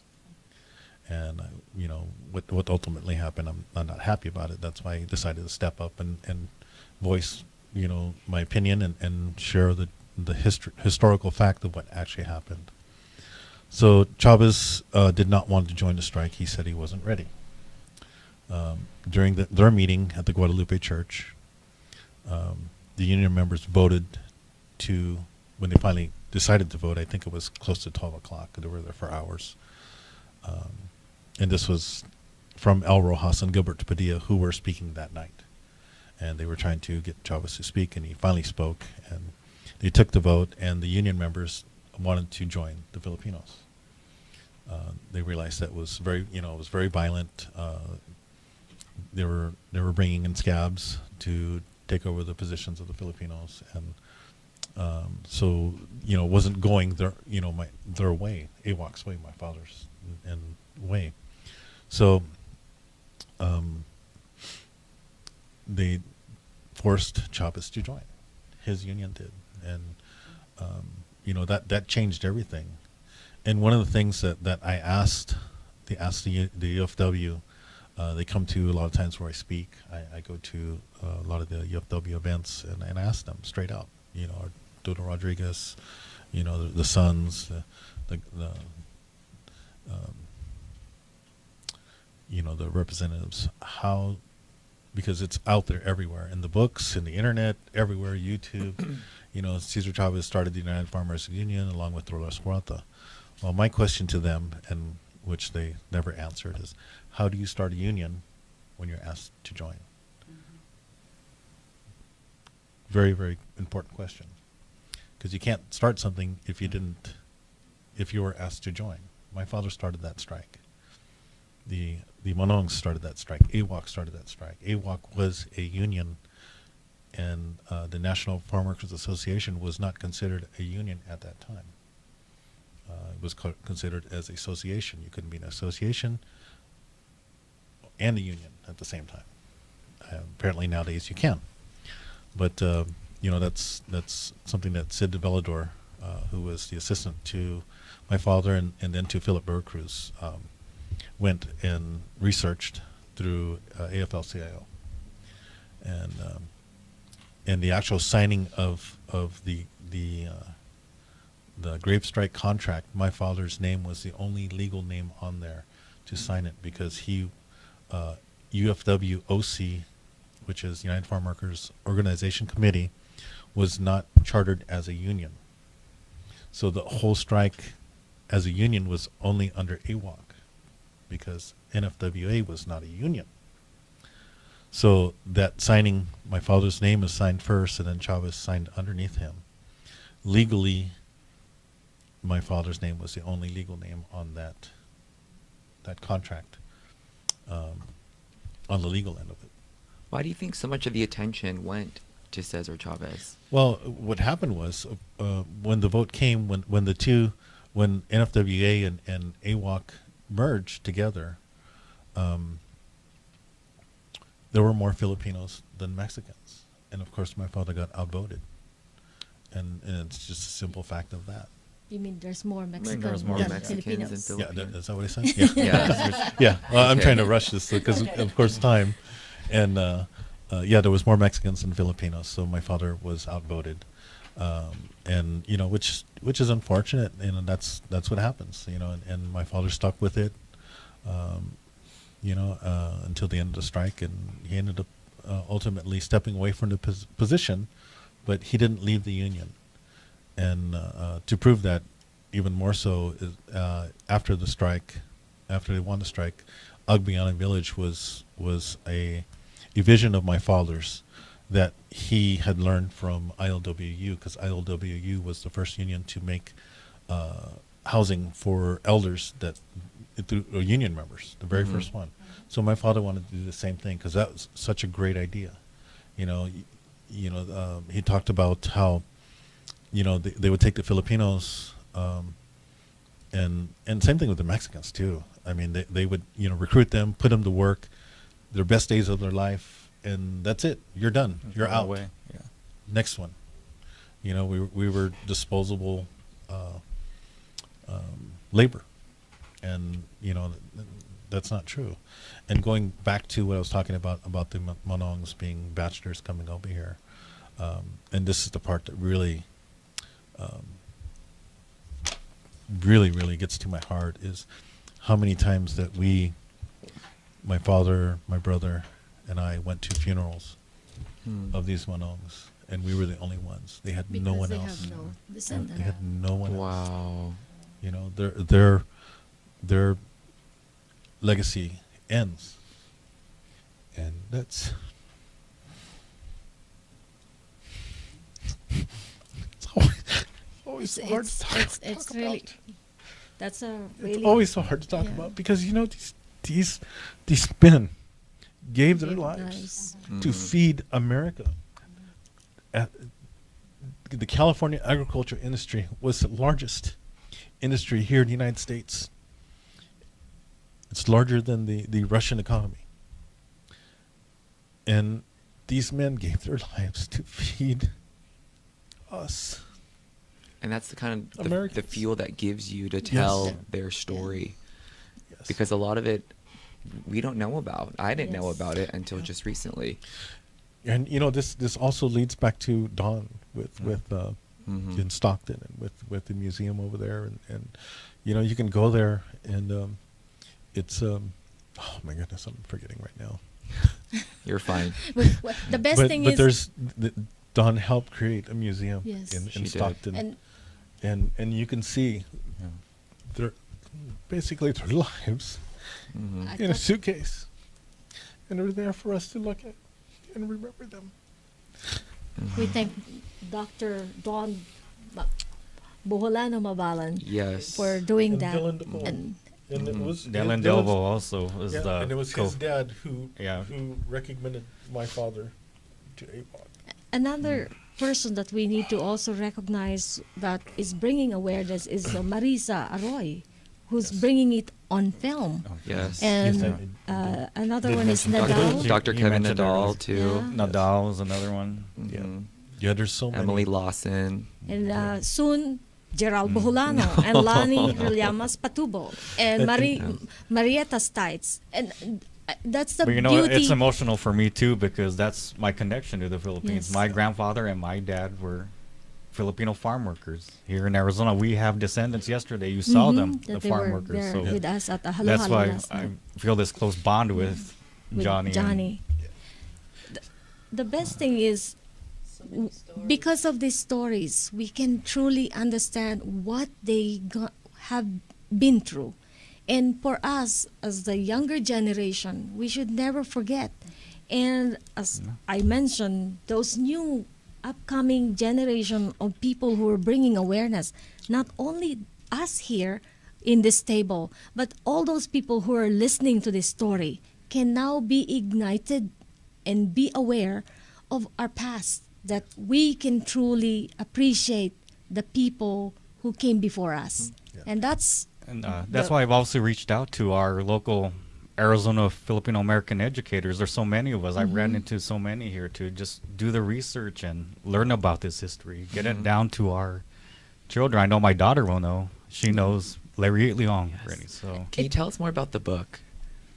And, you know, what ultimately happened, I'm not happy about it. That's why I decided to step up and voice, you know, my opinion and share the historical fact of what actually happened. So Chavez did not want to join the strike. He said he wasn't ready. During their meeting at the Guadalupe church, the union members voted to, when they finally decided to vote, I think it was close to 12 o'clock. They were there for hours. And this was from El Rojas and Gilbert Padilla, who were speaking that night. And they were trying to get Chavez to speak, and he finally spoke. And they took the vote, and the union members wanted to join the Filipinos. They realized that was very, you know, it was very violent. They were bringing in scabs to take over the positions of the Filipinos, and so it wasn't going their way, AWOC's way, my father's and way. So they forced Chavez to join. His union did, and that changed everything. And one of the things that I asked the UFW, they come to a lot of times where I speak. I go to a lot of the UFW events, and I ask them straight out. Arturo Rodriguez, the sons, the representatives. How, because it's out there everywhere in the books, in the internet, everywhere, YouTube. Cesar Chavez started the United Farmers Union along with Dolores Huerta. Well, my question to them, and which they never answered, is how do you start a union when you're asked to join? Very, very important question. Because you can't start something if you were asked to join. My father started that strike. The Monongs started that strike. AWOC started that strike. AWOC was a union, and the National Farm Workers Association was not considered a union at that time. It was considered as association. You couldn't be an association and a union at the same time. Apparently nowadays you can. But that's something that Sid de Velador, who was the assistant to my father and then to Philip Bergcruz, went and researched through AFL-CIO. And the actual signing of the grape strike contract, my father's name was the only legal name on there to sign it, because he UFW OC, which is United Farm Workers Organization Committee, was not chartered as a union. So the whole strike as a union was only under AWOC, because NFWA was not a union. So that signing, my father's name is signed first, and then Chavez signed underneath him. Legally, my father's name was the only legal name on that contract, on the legal end of it. Why do you think so much of the attention went to Cesar Chavez? Well, what happened was when the vote came, when NFWA and AWOC merged together, there were more Filipinos than Mexicans, and of course my father got outvoted, and it's just a simple fact of that. You mean there's more Mexicans There's more than Mexicans Filipinos? than Yeah, Filipinos. is that what I said? Yeah. Yeah. Yeah. Well, I'm Okay. trying to rush this because, of course, time. And there was more Mexicans than Filipinos, so my father was outvoted, and which is unfortunate. That's what happens. And my father stuck with it, until the end of the strike, and he ended up ultimately stepping away from the position, but he didn't leave the union. And to prove that even more so, is after the strike, after they won the strike, Agbayani Village was a vision of my father's that he had learned from ILWU, because ILWU was the first union to make housing for elders through union members, the very first one. So my father wanted to do the same thing, because that was such a great idea. He talked about how they would take the Filipinos, and same thing with the Mexicans too. I mean, they would recruit them, put them to work, their best days of their life, and that's it. You're done. You're out. Away. Yeah. Next one. We were disposable labor, and that's not true. And going back to what I was talking about the Monongs being bachelors coming over here, and this is the part that really really gets to my heart, is how many times that my father, my brother, and I went to funerals of these Monongs, and we were the only ones. They had no one else. Have no descendant. They had no one else. Wow. Their legacy ends, and that's always so hard to talk about. That's a really. It's always so hard to talk about, because these men gave their lives to feed America. the California agriculture industry was the largest industry here in the United States. It's larger than the Russian economy. And these men gave their lives to feed us. And that's the kind of the Americans. fuel that gives you to tell Yes. their story. Yes. Because a lot of it we don't know about. I didn't know Yes. about it until just recently. And this also leads back to Don with Mhm. in Stockton and with the museum over there, and you can go there and it's oh my goodness, I'm forgetting right now. You're fine. The best but thing but is, there's Don helped create a museum Yes. in She did. Stockton, and and you can see their basically their lives Mhm. I in a thought- suitcase, and they're there for us to look at and remember them. we thank Dr. Don Boholano Mabalan Yes. for doing And that. Dylan DeVoe. And And it was Dylan Dylan's- Delvo also was Yeah, the and it was his dad who Yeah. who recommended my father to AWOD. another person that we need to also recognize that is bringing awareness is Marisa Arroy, who's bringing it on film. Yes. And Yes, another did one is mention Nadal. Dr. He Kevin mentioned Nadal earlier. too. Yeah. Nadal is another one. Mhm. Yeah, there's so many. Emily Lawson. And soon, Gerald Boholano and Lani Rillamas Patubo and Marietta Stites. And that's the But you know, beauty. it's emotional for me too because that's my connection to the Philippines. Yes. My grandfather and my dad were Filipino farm workers here in Arizona. We have descendants yesterday. You saw them, that the they farm were workers. there So with us at the Halo that's Halo why last I night. feel this close bond with With Johnny. Johnny. The best thing is, because of these stories, we can truly understand what they have been through. And for us, as the younger generation, we should never forget. And as I mentioned, those new upcoming generation of people who are bringing awareness, not only us here in this table, but all those people who are listening to this story can now be ignited and be aware of our past, that we can truly appreciate the people who came before us. And that's And that's why I've also reached out to our local Arizona Filipino American educators. There's so many of us. I ran into so many here to just do the research and learn about this history, get it down to our children. I know my daughter will know. She knows Larry Leong already. So Can you tell us more about the book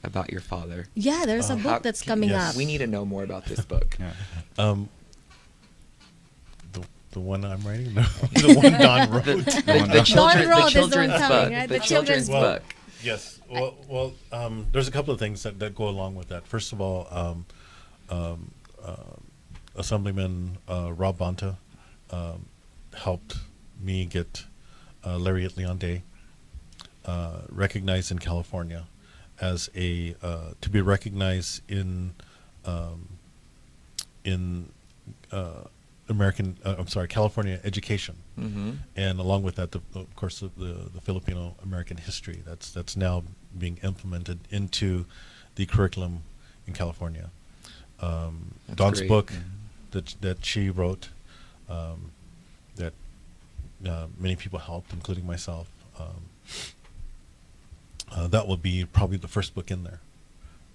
about your father? Yeah, there's a book that's coming up. We need to know more about this book. The one I'm writing, the one Don wrote. The children's Don wrote his own children's coming, book. right? The The children's children's book. Yes. Well, there's a couple of things that go along with that. First of all, Assemblyman Rob Bonta helped me get Lariat Leon Day recognized in California as a to be recognized in California education, and along with that, of course, the Filipino American history that's now being implemented into the curriculum in California. Dawn's great. book that she wrote, that many people helped, including myself. That will be probably the first book in there,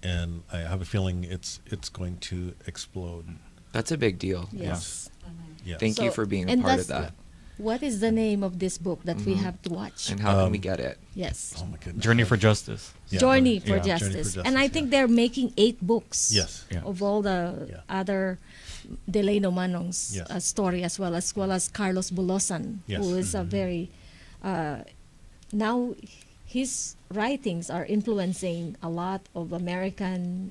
and I have a feeling it's going to explode. That's a big deal. Yes. Yeah. Thank you for being a and part of that's- that. What is the name of this book that we have to watch? And how can we get it? Yes. Oh my goodness. Journey for Justice. Yeah. Journey for Yeah. Justice. Journey for And I Justice, think yeah. they're making 8 books Yes. Yeah. of all the other Delano Manong's Yes. story, as well as Carlos Bulosan, Yes. who is a very now his writings are influencing a lot of American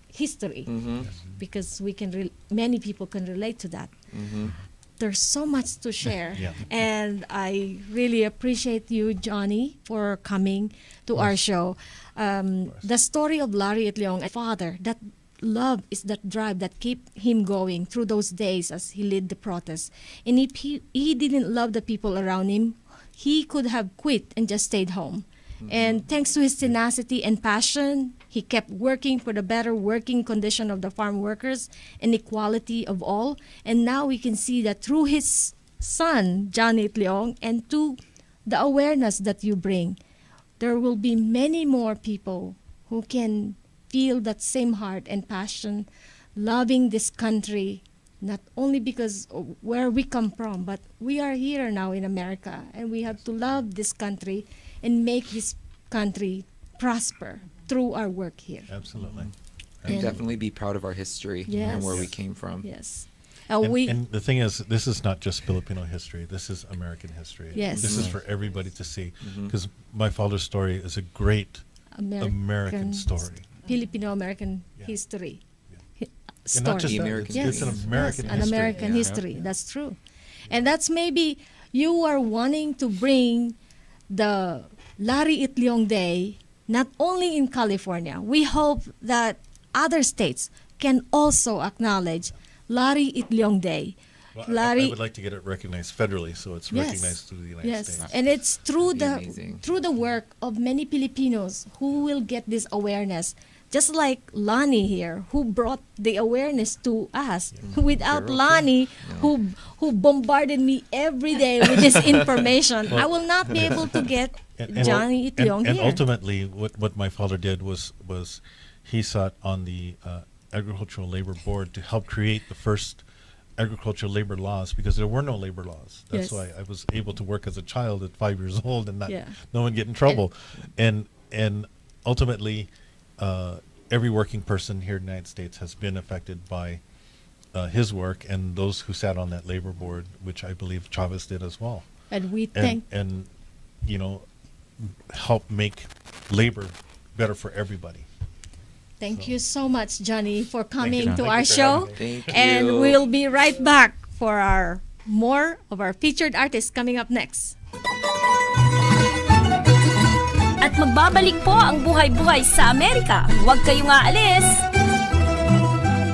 history, because we can many people can relate to that. There's so much to share, Yeah. and I really appreciate you, Johnny, for coming to our show. The story of Larry at Leong, father, that love is that drive that kept him going through those days as he led the protest. And if he didn't love the people around him, he could have quit and just stayed home. And thanks to his tenacity and passion, he kept working for the better working condition of the farm workers and equality of all. And now we can see that through his son, Johnny Leong, and to the awareness that you bring, there will be many more people who can feel that same heart and passion, loving this country, not only because of where we come from, but we are here now in America, and we have to love this country and make this country prosper through our work here. Absolutely. And definitely be proud of our history and where we came from. Yes. And the thing is, this is not just Filipino history. This is American history. Yes. This is for everybody to see. Because my father's story is a great American story. Filipino-American history. And not just that, it's an American history. An American history. That's true. And that's maybe you are wanting to bring the Larry Itliong Day not only in California. We hope that other states can also acknowledge Larry Itliong Day. Well, I would like to get it recognized federally, so it's recognized through the United States. And it's through the work of many Filipinos who will get this awareness. Just like Lonnie here, who brought the awareness to us. Without Lonnie, who bombarded me every day with this information, I will not be able to get Johnny Itliong here. And ultimately, what my father did was he sat on the Agricultural Labor Board to help create the first agricultural labor laws, because there were no labor laws. That's why I was able to work as a child at 5 years old and no one get in trouble. And ultimately, every working person here in the United States has been affected by his work, and those who sat on that labor board, which I believe Chavez did as well. And we thank and help make labor better for everybody. Thank you so much, Johnny, for coming to our show. Thank you. And we'll be right back for more of our featured artists coming up next. At magbabalik po ang Buhay-Buhay sa Amerika. Huwag kayong aalis!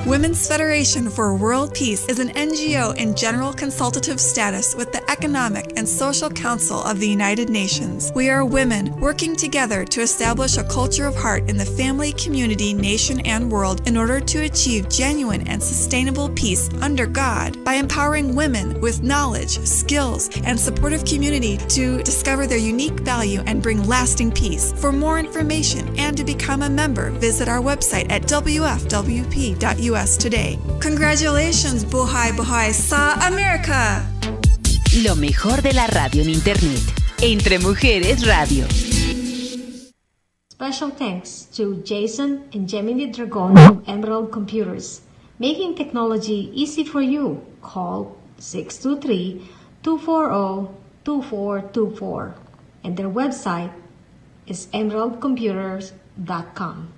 Women's Federation for World Peace is an NGO in general consultative status with the Economic and Social Council of the United Nations. We are women working together to establish a culture of heart in the family, community, nation, and world in order to achieve genuine and sustainable peace under God by empowering women with knowledge, skills, and supportive community to discover their unique value and bring lasting peace. For more information and to become a member, visit our website at wfwp.us today. Congratulations, Buhay Buhay sa Amerika! Lo mejor de la radio en Internet. Entre Mujeres Radio. Special thanks to Jason and Gemini Dragon of Emerald Computers, making technology easy for you. Call 623-240-2424, and their website is emeraldcomputers.com.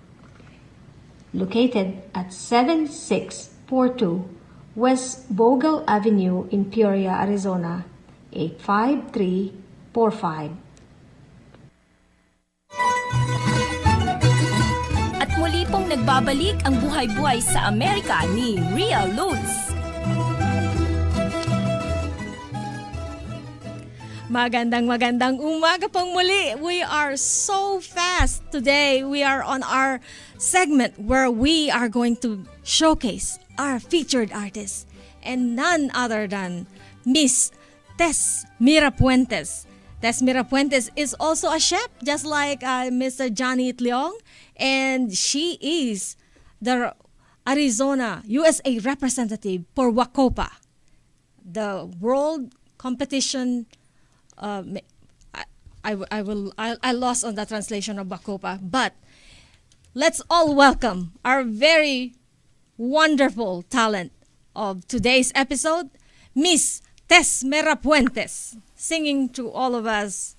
Located at 7642 West Bogle Avenue in Peoria, Arizona, 85345. At muli pong nagbabalik ang Buhay-Buhay sa Amerika ni Rhia Luz. Magandang umaga pong muli. We are so fast today. We are on our segment where we are going to showcase our featured artists, and none other than Miss Tess Mirapuentes. Tess Mirapuentes is also a chef, just like Mr. Johnny Itliong, and she is the Arizona USA representative for Wacopa, the world competition. I lost on the translation of Bacopa, but let's all welcome our very wonderful talent of today's episode, Miss Tess Mirapuentes, singing to all of us.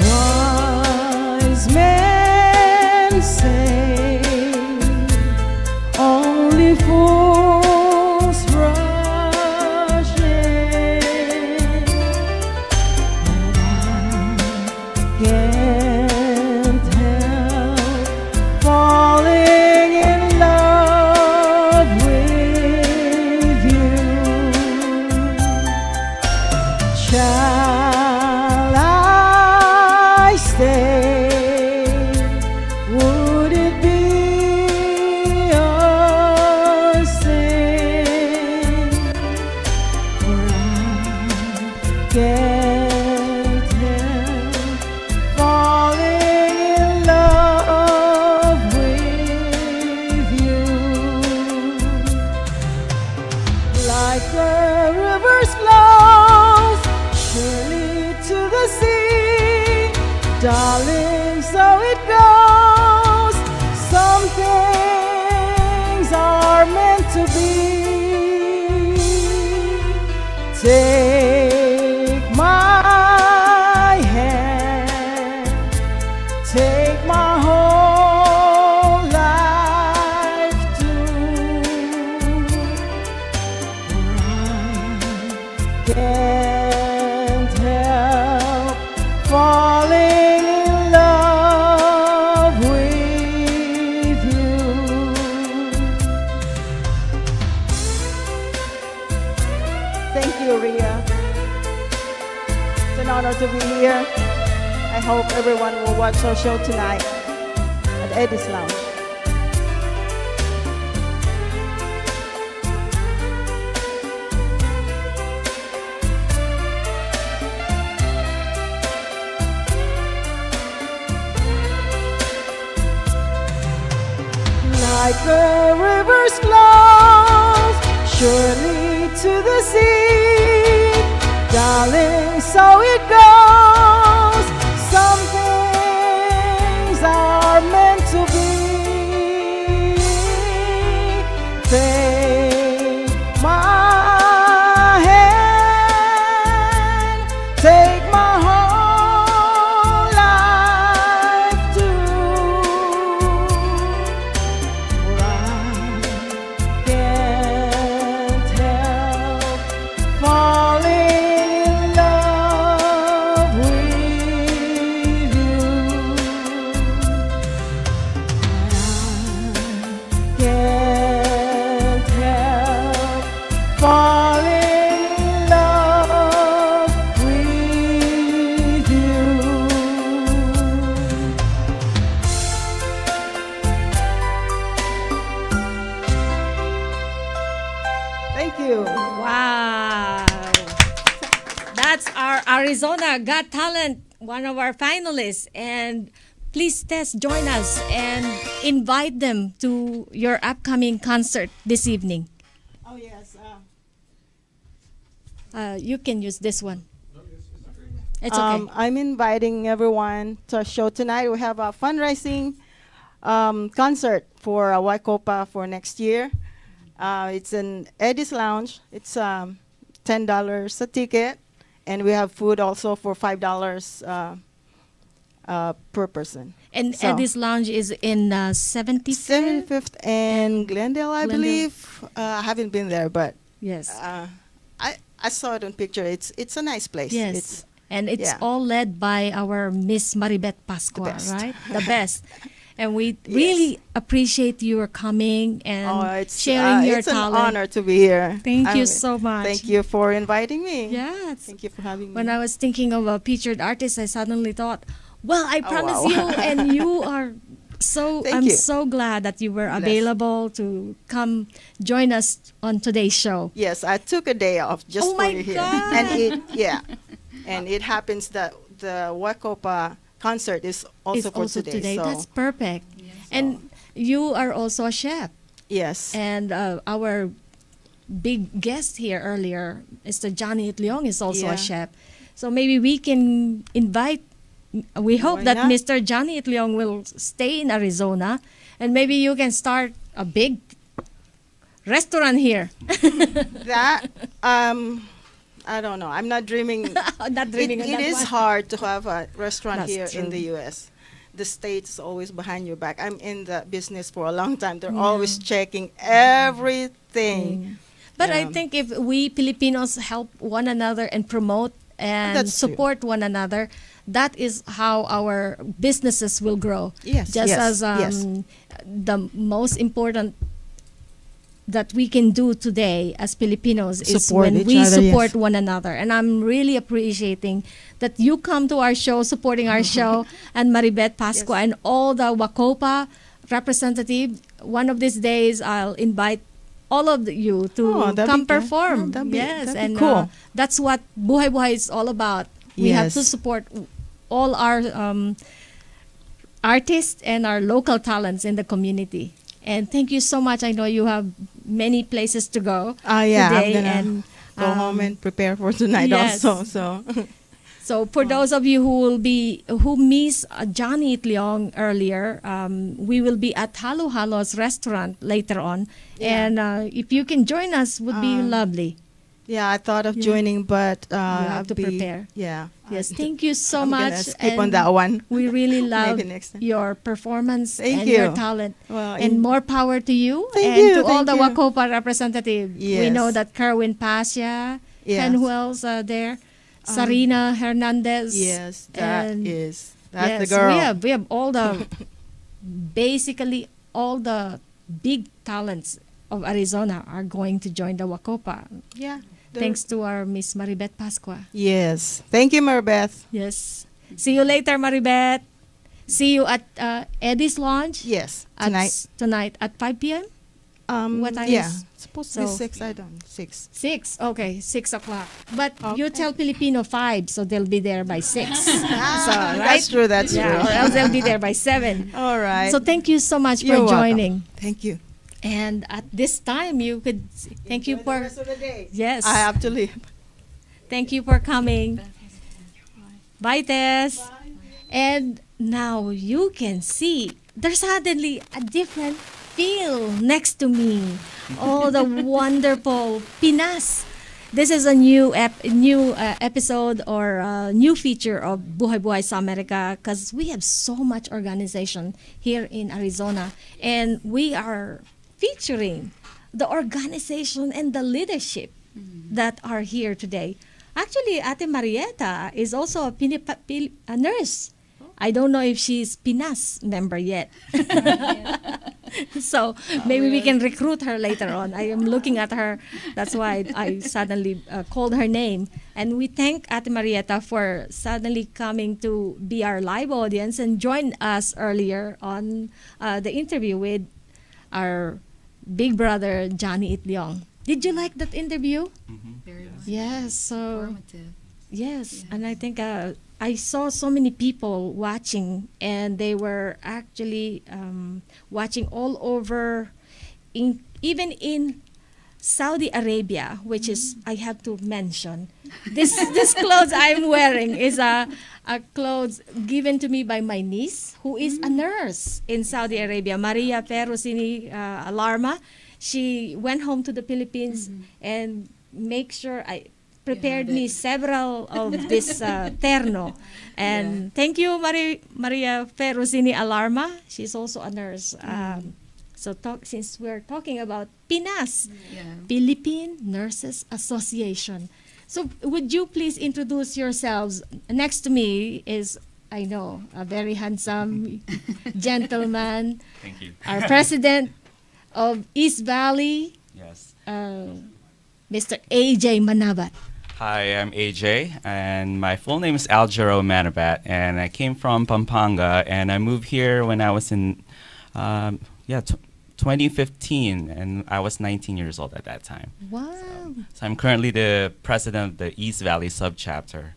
Wise men Like the rivers flows surely to the sea, darling, so it goes. Some things are meant to be. Take my hand, take my whole life too. Can't help falling in love with you. Thank you, Rhia. It's an honor to be here. I hope everyone will watch our show tonight at Eddie's Lounge. Like the rivers flows surely to the sea, darling, so it goes. Some things are meant to be. Take my hand, take my whole life too. For I can't help falling in love with you. I can't help falling in love with you. Thank you. Wow. That's our Arizona Got Talent, one of our finalists. And please, Tess, join us and invite them to your upcoming concert this evening. Oh, yes. You can use this one. It's okay. I'm inviting everyone to our show tonight. We have a fundraising concert for Waikopa for next year. It's in Eddie's Lounge. It's $10 a ticket, and we have food also for $5 per person. And So- Eddie's Lounge is in 75th? 75th and Glendale, I believe. I haven't been there, but Yes. I saw it on picture. It's a nice place. Yes. And it's yeah. all led by our Miss Maribeth Pascua, best. right? The best. And we really appreciate your coming and sharing your it's talent. an honor to be here. Thank you so much. Thank you for inviting me. Yes. Thank you for having me. When I was thinking of a featured artist, I suddenly thought, well, I promise wow. you, and you are so, Thank I'm you. so glad that you were Bless. available to come join us on today's show. Yes, I took a day off just Oh for my you here. God. And it happens that the Waikopa concert is also It's for also today. So That's perfect. And you are also a chef. yes. And our big guest here earlier, Mr. Johnny Leong, is also Yeah. a chef. So maybe we can invite, we hope Why that not? Mr. Johnny Leong will stay in Arizona, and maybe you can start a big restaurant here. That I don't know. I'm not dreaming. Not dreaming on It that is one. hard to have a restaurant That's here in true. the U.S. The state's always behind your back. I'm in the business for a long time. They're always checking everything. But I Yeah. think if we Filipinos help one another and promote and That's true. support one another, that is how our businesses will grow. Yes, Just yes, as yes. the most important that we can do today as Filipinos is Support when each we other, support yes. one another. And I'm really appreciating that you come to our show, supporting our show, and Maribeth Pascua and all the Wacopa representative. One of these days, I'll invite all of you to Oh, that'd come be good. perform. That'd be- yes, that'd be and cool. that's what Buhay is all about. We have to Yes. support all our artists and our local talents in the community. And thank you so much. I know you have many places to go Yeah, today. I'm gonna And go home and prepare for tonight yes. also. So. So for those of you who missed Johnny Leong earlier, we will be at Halo Halo's restaurant later on, and if you can join us, would be lovely. Yeah, I thought of joining, but you have to prepare. Yeah. Yes, thank you so I'm much. gonna skip on that one. We really love Maybe next time. your performance Thank and you. your talent. Well, And more power to you Thank and you, to all thank the you. Wacopa representatives. We Yes. know that Kerwin Pasha Yes. and who else are there? Sarina Hernandez. Yes, and that's yes, the girl. We have all the basically all the big talents of Arizona are going to join the Wacopa. Yeah. Thanks to our Miss Maribeth Pascua. Yes. Thank you, Maribeth. Yes. See you later, Maribeth. See you at Eddie's Lounge. Yes. Tonight at 5 p.m. What time Yeah. is? It's supposed to be 6. I don't. 6. 6. Okay, 6 o'clock. But you Okay. tell Filipino 5, so they'll be there by 6. So, right? That's true. That's Yeah, true. or else they'll be there by 7. All right. So thank you so much You're for welcome. joining. Thank you. And at this time, you could thank you for yes. I have to leave. Thank you for coming. Bye, Tess. And now you can see there's suddenly a different feel next to me. Oh, the wonderful Pinas. This is a new episode or new feature of Buhay sa Amerika because we have so much organization here in Arizona, and we are featuring the organization and the leadership that are here today. Actually, Ate Marieta is also a nurse. I don't know if she's Pinas member yet. So maybe we can recruit her later on. I am looking at her. That's why I suddenly called her name. And we thank Ate Marieta for suddenly coming to be our live audience and join us earlier on the interview with our big brother, Johnny Leong. Did you like that interview? Very much. Yes. So Informative. yes, and I think I saw so many people watching, and they were actually watching all over, even in Saudi Arabia, which is, I have to mention, this clothes I'm wearing is a clothes given to me by my niece, who is a nurse in Saudi Arabia, Maria Ferrosini Alarma. She went home to the Philippines and make sure I prepared me several of this terno. And thank you, Maria Ferrosini Alarma. She's also a nurse. So since we're talking about Pinas, Philippine Nurses Association. So would you please introduce yourselves? Next to me is, I know, a very handsome gentleman. Thank you. Our president of East Valley, Yes. Mr. AJ Manabat. Hi, I'm AJ, and my full name is Aljero Manabat, and I came from Pampanga, and I moved here when I was in, 2015, and I was 19 years old at that time. Wow. So I'm currently the president of the East Valley subchapter.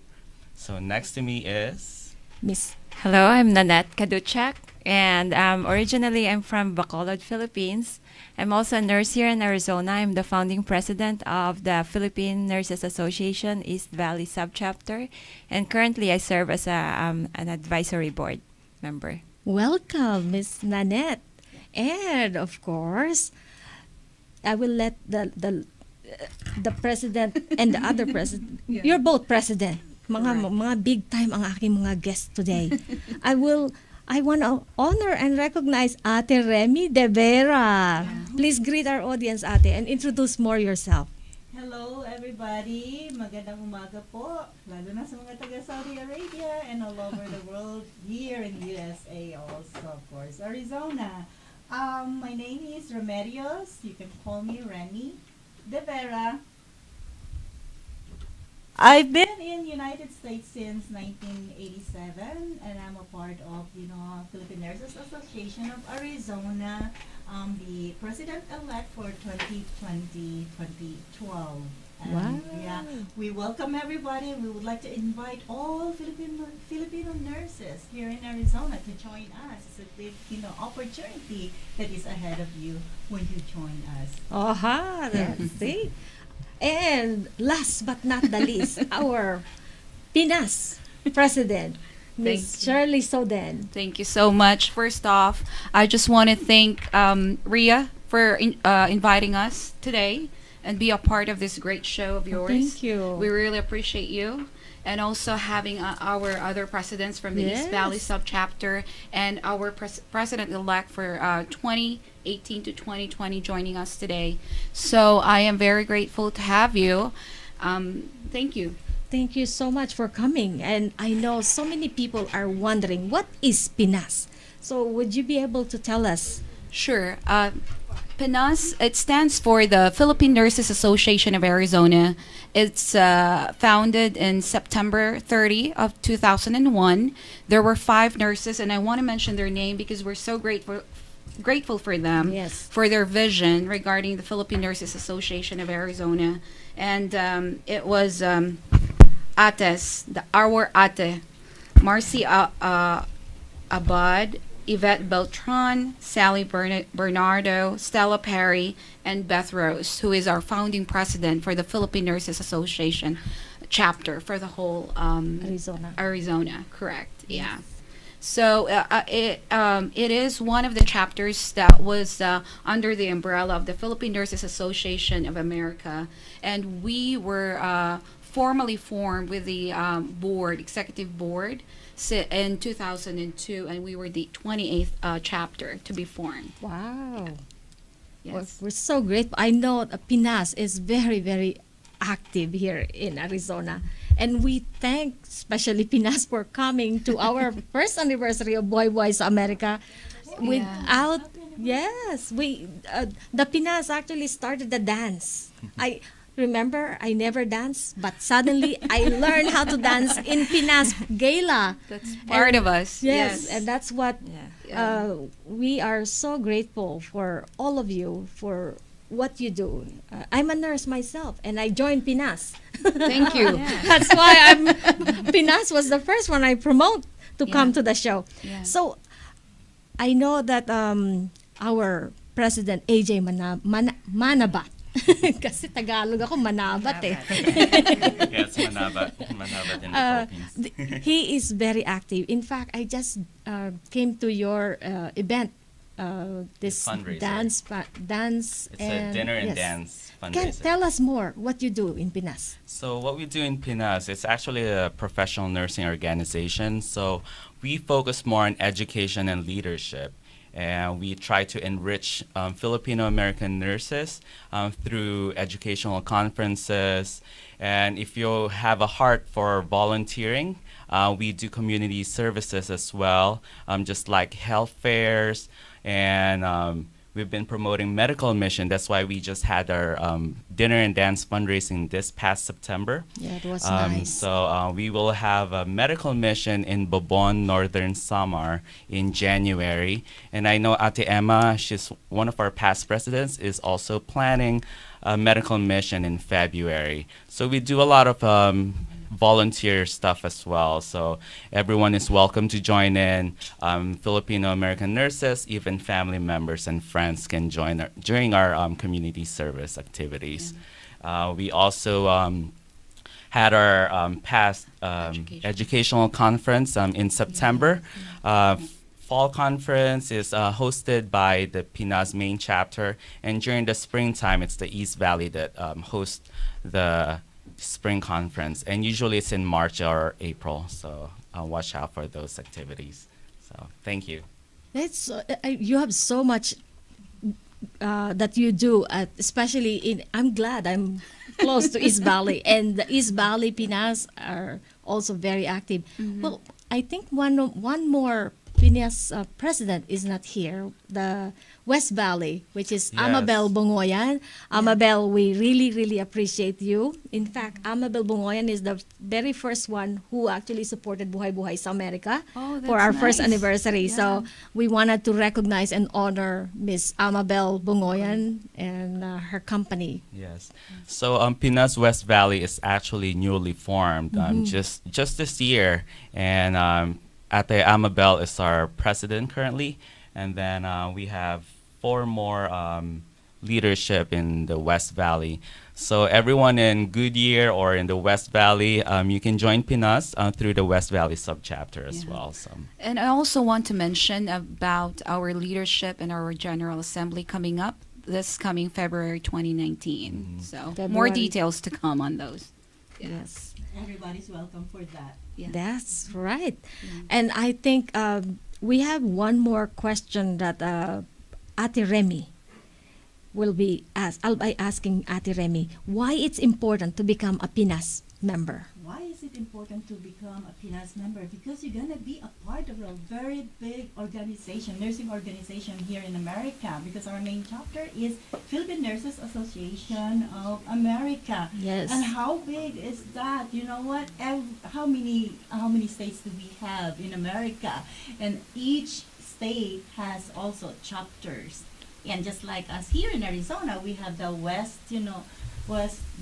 So next to me is Miss. Hello, I'm Nanette Kaduchak, and originally I'm from Bacolod, Philippines. I'm also a nurse here in Arizona. I'm the founding president of the Philippine Nurses Association East Valley Subchapter, and currently I serve as an advisory board member. Welcome, Miss Nanette. And of course, I will let the president and the other president. You're both president. Mga big time ang aking mga guests today. I want to honor and recognize Ate Remy De Vera. Please greet our audience, Ate, and introduce more yourself. Hello everybody, magandang umaga po, lalo na sa mga taga Saudi Arabia and all over the world, here in USA also, of course, Arizona. My name is Remedios, you can call me Remy De Vera. I've been in United States since 1987, and I'm a part of, Philippine Nurses Association of Arizona. the president-elect for 2020-2012. Wow. Yeah, we welcome everybody. We would like to invite all Filipino nurses here in Arizona to join us. It's a big, opportunity that is ahead of you when you join us. Aha, see? And last but not the least, our Pinas president, Ms. Shirley Soden. Thank you so much. First off, I just want to thank Rhia for inviting us today and be a part of this great show of yours. Thank you. We really appreciate you. And also having our other presidents from the East Valley subchapter and our president-elect for 2018 to 2020 joining us today. So I am very grateful to have you. Thank you. Thank you so much for coming. And I know so many people are wondering, what is Pinas? So would you be able to tell us? Sure. PNUS, it stands for the Philippine Nurses Association of Arizona. It's founded in September 30 of 2001. There were 5 nurses, and I want to mention their name because we're so grateful for them, for their vision regarding the Philippine Nurses Association of Arizona. And it was Ates, our Ate, Marcy Abad, Yvette Beltran, Sally Bernardo, Stella Perry, and Beth Rose, who is our founding president for the Philippine Nurses Association chapter for the whole Arizona, correct? Yeah. So it is one of the chapters that was under the umbrella of the Philippine Nurses Association of Amerika, and we were formally formed with the executive board in 2002, and we were the 28th chapter to be formed. Wow. Yes. We're so grateful. I know Pinas is very, very active here in Arizona. And we thank especially Pinas for coming to our first anniversary of Buhay Amerika. Without, the Pinas actually started the dance. I remember I never danced, but suddenly I learned how to dance in Pinas Gala. That's part of us. Yes, and that's what we are so grateful for all of you for what you do. I'm a nurse myself, and I joined Pinas. Thank you. That's why Pinas was the first one I promote to come to the show. Yeah. So I know that our president AJ Manabat. Kasi Tagalog ako, Manabat eh. Yes, Manabat in the Philippines. He is very active. In fact, I just came to your event. This fundraiser. dance. It's a dinner and dance fundraiser. Tell us more what you do in Pinas. So what we do in Pinas, it's actually a professional nursing organization. So we focus more on education and leadership. And we try to enrich Filipino-American nurses through educational conferences. And if you have a heart for volunteering, we do community services as well, just like health fairs. And we've been promoting medical mission. That's why we just had our dinner and dance fundraising this past September. Yeah, it was nice. So we will have a medical mission in Bobon, Northern Samar in January. And I know Ate Emma, she's one of our past presidents, is also planning a medical mission in February. So we do a lot of volunteer stuff as well. So everyone is welcome to join in. Filipino-American nurses, even family members and friends can join during our community service activities. We also had our past educational conference in September. Fall conference is hosted by the Pinas main chapter, and during the springtime, it's the East Valley that hosts the spring conference, and usually it's in March or April, so watch out for those activities. So thank you. That's you have so much that you do, especially in. I'm glad I'm close to East Valley, and the East Valley Pinas are also very active. Well, I think one more Pinas president is not here. The West Valley, which is Yes. Amabel Bongoyan. Amabel, we really, really appreciate you. In fact, Amabel Bongoyan is the very first one who actually supported Buhay sa Amerika Oh, for that's our first nice. anniversary. Yeah. So we wanted to recognize and honor Miss Amabel Bongoyan and her company. Yes. So Pinas West Valley is actually newly formed Mhm. just this year, and Ate Amabel is our president currently, and then we have 4 more leadership in the West Valley. So everyone in Goodyear or in the West Valley, you can join Pinas through the West Valley subchapter as well. So. And I also want to mention about our leadership and our General Assembly coming up this coming February 2019. So more February. details to come on those. Yes. Everybody's welcome for that. That's right. And I think we have one more question that Ate Remy will be asked. I'll be asking Ate Remy why it's important to become a Pinas member. Why is it important to become a Pinas member? Because you're going to be a part of a very big organization, nursing organization here in America, because our main chapter is Philippine Nurses Association of America. Yes. And how big is that? You know what? How many states do we have in America? And each state has also chapters. And just like us here in Arizona, we have the West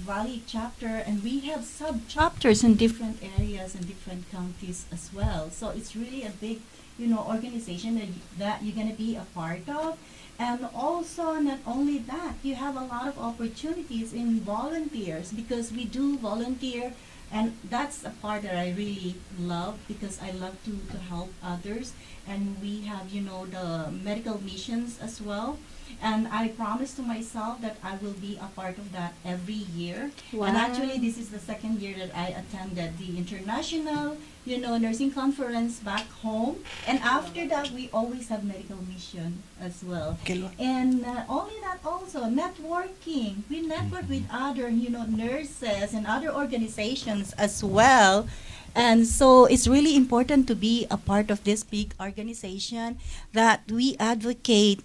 Valley chapter, and we have sub-chapters in different areas and different counties as well. So it's really a big, organization that you're going to be a part of. And also, not only that, you have a lot of opportunities in volunteers, because we do volunteer, and that's a part that I really love, because I love to help others. And we have, the medical missions as well. And I promised to myself that I will be a part of that every year. Wow. And actually, this is the second year that I attended the international, nursing conference back home. And after that, we always have medical mission as well. And only that, also networking. We network with other, nurses and other organizations as well. And so it's really important to be a part of this big organization that we advocate,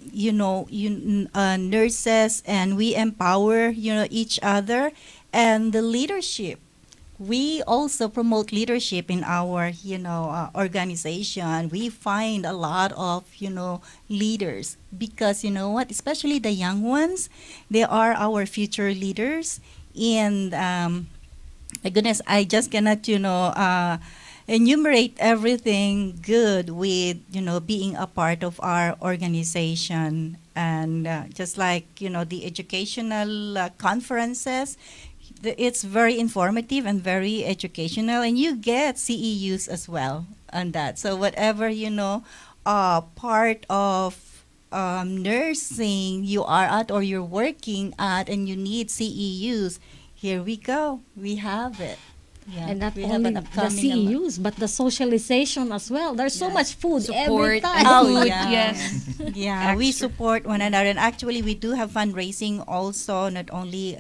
nurses, and we empower, each other, and the leadership. We also promote leadership in our, organization. We find a lot of, leaders, because especially the young ones, they are our future leaders. And my goodness, I just cannot, enumerate everything good with, being a part of our organization. And just like, the educational conferences, it's very informative and very educational, and you get CEUs as well on that. So whatever, part of nursing you are at or you're working at and you need CEUs, here we go. We have it. Yeah. And not We have only an the upcoming CEUs, but the socialization as well. There's so much food every Support time. and Oh, food, yeah. yes. Yeah, we Extra. support one another. And actually, we do have fundraising also, not only,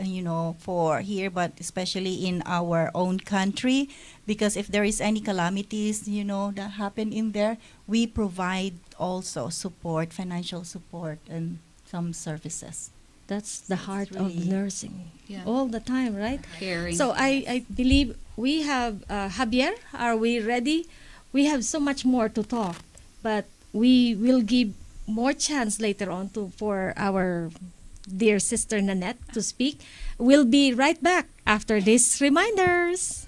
for here, but especially in our own country. Because if there is any calamities, that happen in there, we provide also support, financial support, and some services. That's the heart of really- nursing. Yeah. All the time, right? Caring. So I believe we have Javier. Are we ready? We have so much more to talk, but we will give more chance later on for our dear sister Nanette to speak. We'll be right back after these reminders.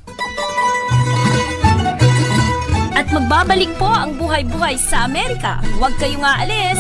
At magbabalik po ang Buhay sa Amerika. Huwag kayong aalis.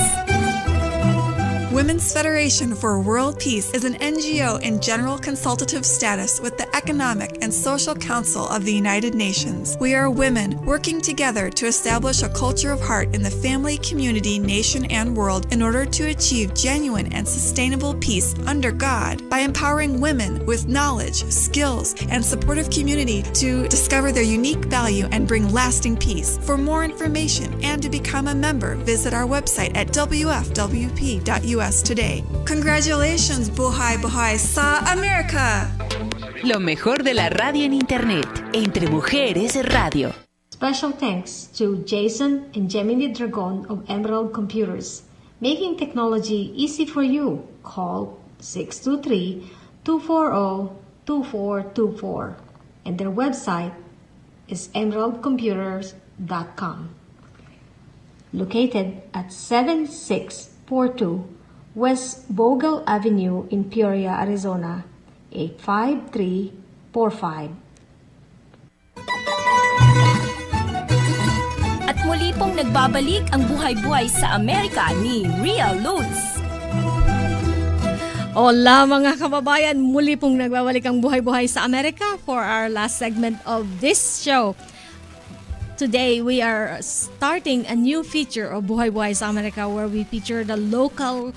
Women's Federation for World Peace is an NGO in general consultative status with the Economic and Social Council of the United Nations. We are women working together to establish a culture of heart in the family, community, nation, and world in order to achieve genuine and sustainable peace under God by empowering women with knowledge, skills, and supportive community to discover their unique value and bring lasting peace. For more information and to become a member, visit our website at wfwp.us today. Congratulations, Buhay sa Amerika! Lo mejor de la radio en Internet. Entre Mujeres Radio. Special thanks to Jason and Gemini Dragon of Emerald Computers, making technology easy for you. Call 623-240-2424, and their website is emeraldcomputers.com. Located at 7642 West Bogle Avenue in Peoria, Arizona, 85345. At muli pong nagbabalik ang Buhay-Buhay sa Amerika ni Rhia Luz. Hola mga kababayan, muli pong nagbabalik ang Buhay-Buhay sa Amerika for our last segment of this show. Today, we are starting a new feature of Buhay-Buhay sa Amerika where we feature the local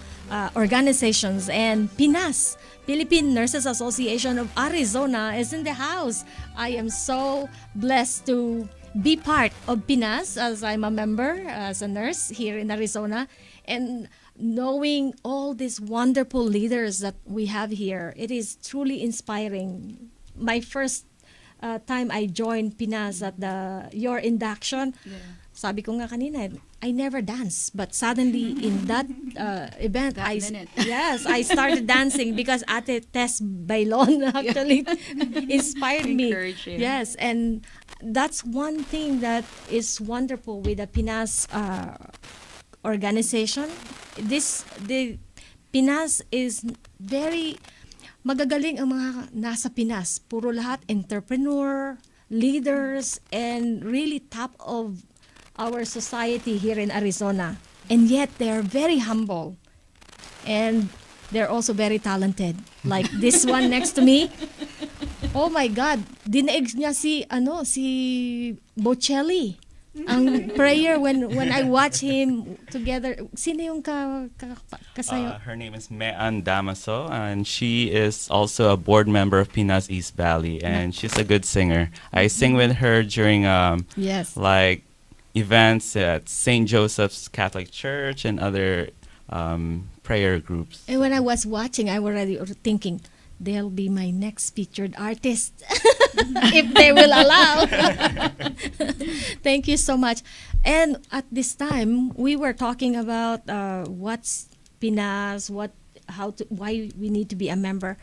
organizations, and PNAS, Philippine Nurses Association of Arizona, is in the house. I am so blessed to be part of PNAS as I'm a member, as a nurse here in Arizona, and knowing all these wonderful leaders that we have here, it is truly inspiring. My first time I joined PNAS at your induction, sabi ko nga kanina, I never danced, but suddenly in that event, I started dancing because Ate Tess Bailon actually inspired me. Yes, and that's one thing that is wonderful with the PNAS organization. The PNAS is very magagaling ang mga nasa Pinas. Puro lahat entrepreneur, leaders, and really top of our society here in Arizona. And yet they're very humble. And they're also very talented. Like this one next to me. Oh my God, dinaig niya si Bocelli. Ang prayer when I watch him together. Sino yung kasayo? Her name is Mean Damaso, and she is also a board member of Pinas East Valley, and she's a good singer. I sing with her during like events at St. Joseph's Catholic Church and other prayer groups. And when I was watching, I was already thinking, they'll be my next featured artist if they will allow. Thank you so much. And at this time, we were talking about what's PNAS, why we need to be a member,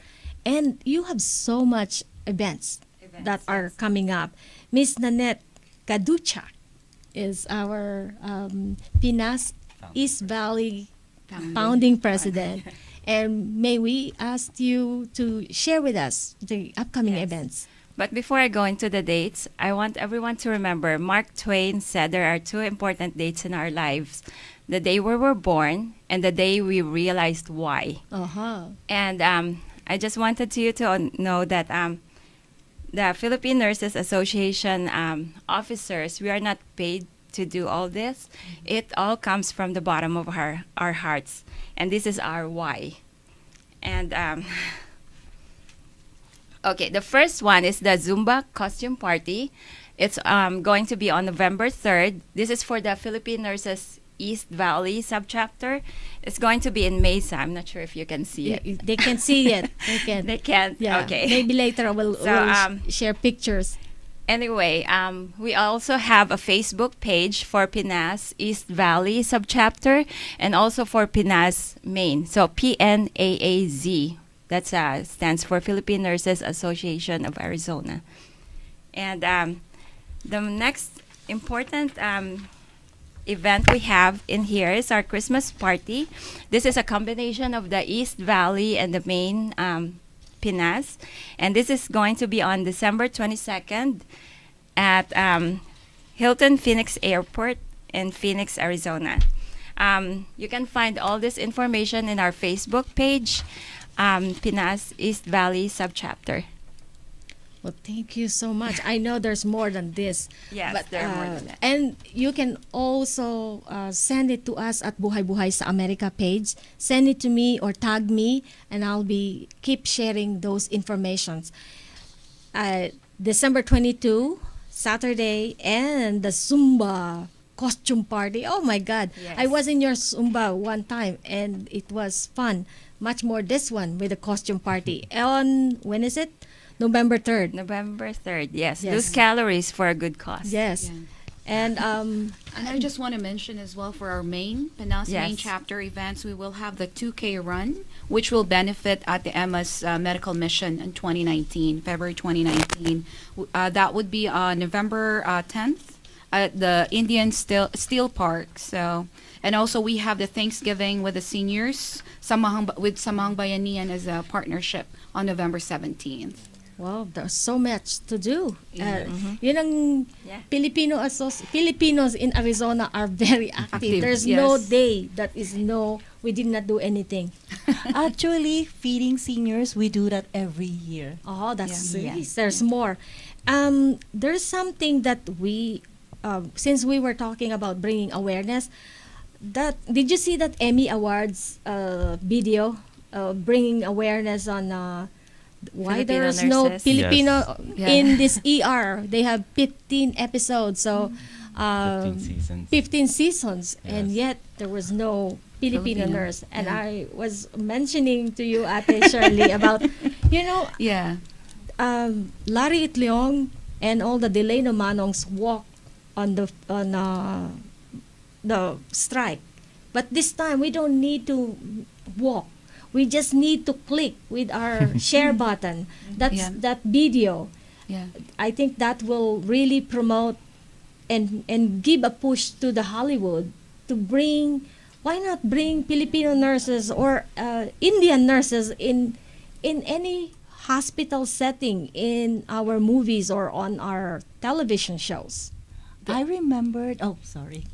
and you have so much events that are coming up. Miss Nanette Kaduchak is our PNAS East Valley founding president. And may we ask you to share with us the upcoming events? But before I go into the dates, I want everyone to remember Mark Twain said there are two important dates in our lives: the day we were born and the day we realized why. And I just wanted you to know that the Philippine Nurses Association officers, we are not paid to do all this. It all comes from the bottom of our hearts. And this is our why. And okay, the first one is the Zumba costume party. It's going to be on November 3rd. This is for the Philippine Nurses East Valley subchapter. It's going to be in Mesa. I'm not sure if you can see it. They can see it. They can. Yeah. Okay. Maybe later we'll share pictures. Anyway, we also have a Facebook page for PNAS East Valley subchapter and also for PNAS Maine. So PNAAZ. That stands for Philippine Nurses Association of Arizona. And the next important event we have in here is our Christmas party. This is a combination of the East Valley and the Maine PNAS, and this is going to be on December 22nd at Hilton Phoenix Airport in Phoenix, Arizona. You can find all this information in our Facebook page, PNAS East Valley Subchapter. Well, thank you so much. I know there's more than this. Yes, but, there are more than that. And you can also send it to us at Buhay-Buhay sa Amerika page. Send it to me or tag me, and I'll keep sharing those informations. December 22, Saturday, and the Zumba costume party. Oh my God. Yes. I was in your Zumba one time, and it was fun. Much more this one with the costume party. When is it? November 3rd. November 3rd, yes. Yes. Lose calories for a good cause. Yes. And And I just want to mention as well for our Pinas main Yes. chapter events, we will have the 2K run, which will benefit at the Emma's medical mission in 2019, February 2019. That would be November 10th at the Indian Steel Park. So, and also we have the Thanksgiving with the seniors, with Samahang Bayanihan as a partnership on November 17th. Wow, there's so much to do. Yeah. Yun ang Filipinos in Arizona are very active. There's no yes. day that is we did not do anything. Actually, feeding seniors, we do that every year. Oh, that's Yeah. nice. There's more. There's something that we, since we were talking about bringing awareness, did you see that Emmy Awards video bringing awareness on why Filipino there's no nurses. Filipino Yes. in this ER? They have 15 episodes, so 15 seasons. 15 seasons, and yet there was no Filipino Filipino. nurse. And Yeah. I was mentioning to you, Ate Shirley, about Yeah. Larry Itleong and all the Delano Manongs walk on the strike, but this time we don't need to walk. We just need to click with our share button. Yeah. That video. Yeah. I think that will really promote and give a push to the Hollywood to bring. Why not bring Filipino nurses or Indian nurses in any hospital setting in our movies or on our television shows? I remembered. Oh, sorry.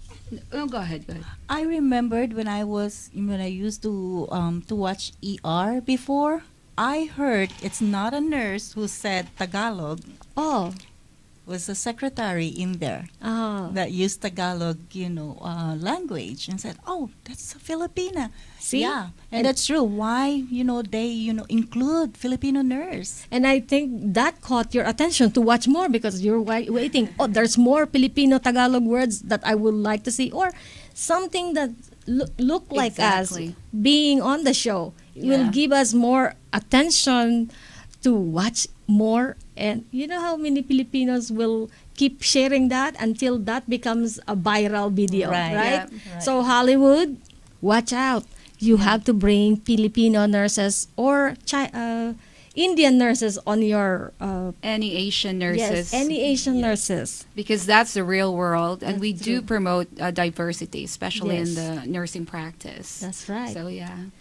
Oh, go ahead. I remembered when I used to watch ER before. I heard it's not a nurse who said Tagalog. Oh, was a secretary in there that used Tagalog, language, and said, "Oh, that's a Filipina." See? Yeah, and that's true. Why, they, include Filipino nurse. And I think that caught your attention to watch more because you're waiting. Oh, there's more Filipino Tagalog words that I would like to see, or something that look like Exactly. us being on the show. It will Yeah. give us more attention to watch more. And you know how many Filipinos will keep sharing that until that becomes a viral video, Right. right? Yeah. So Hollywood, watch out. You have to bring Filipino nurses or Indian nurses on your Any Asian nurses. Yes, any Asian nurses. Because that's the real world, and we That's do true. promote diversity, especially in Yes. the nursing practice. That's right. So yeah.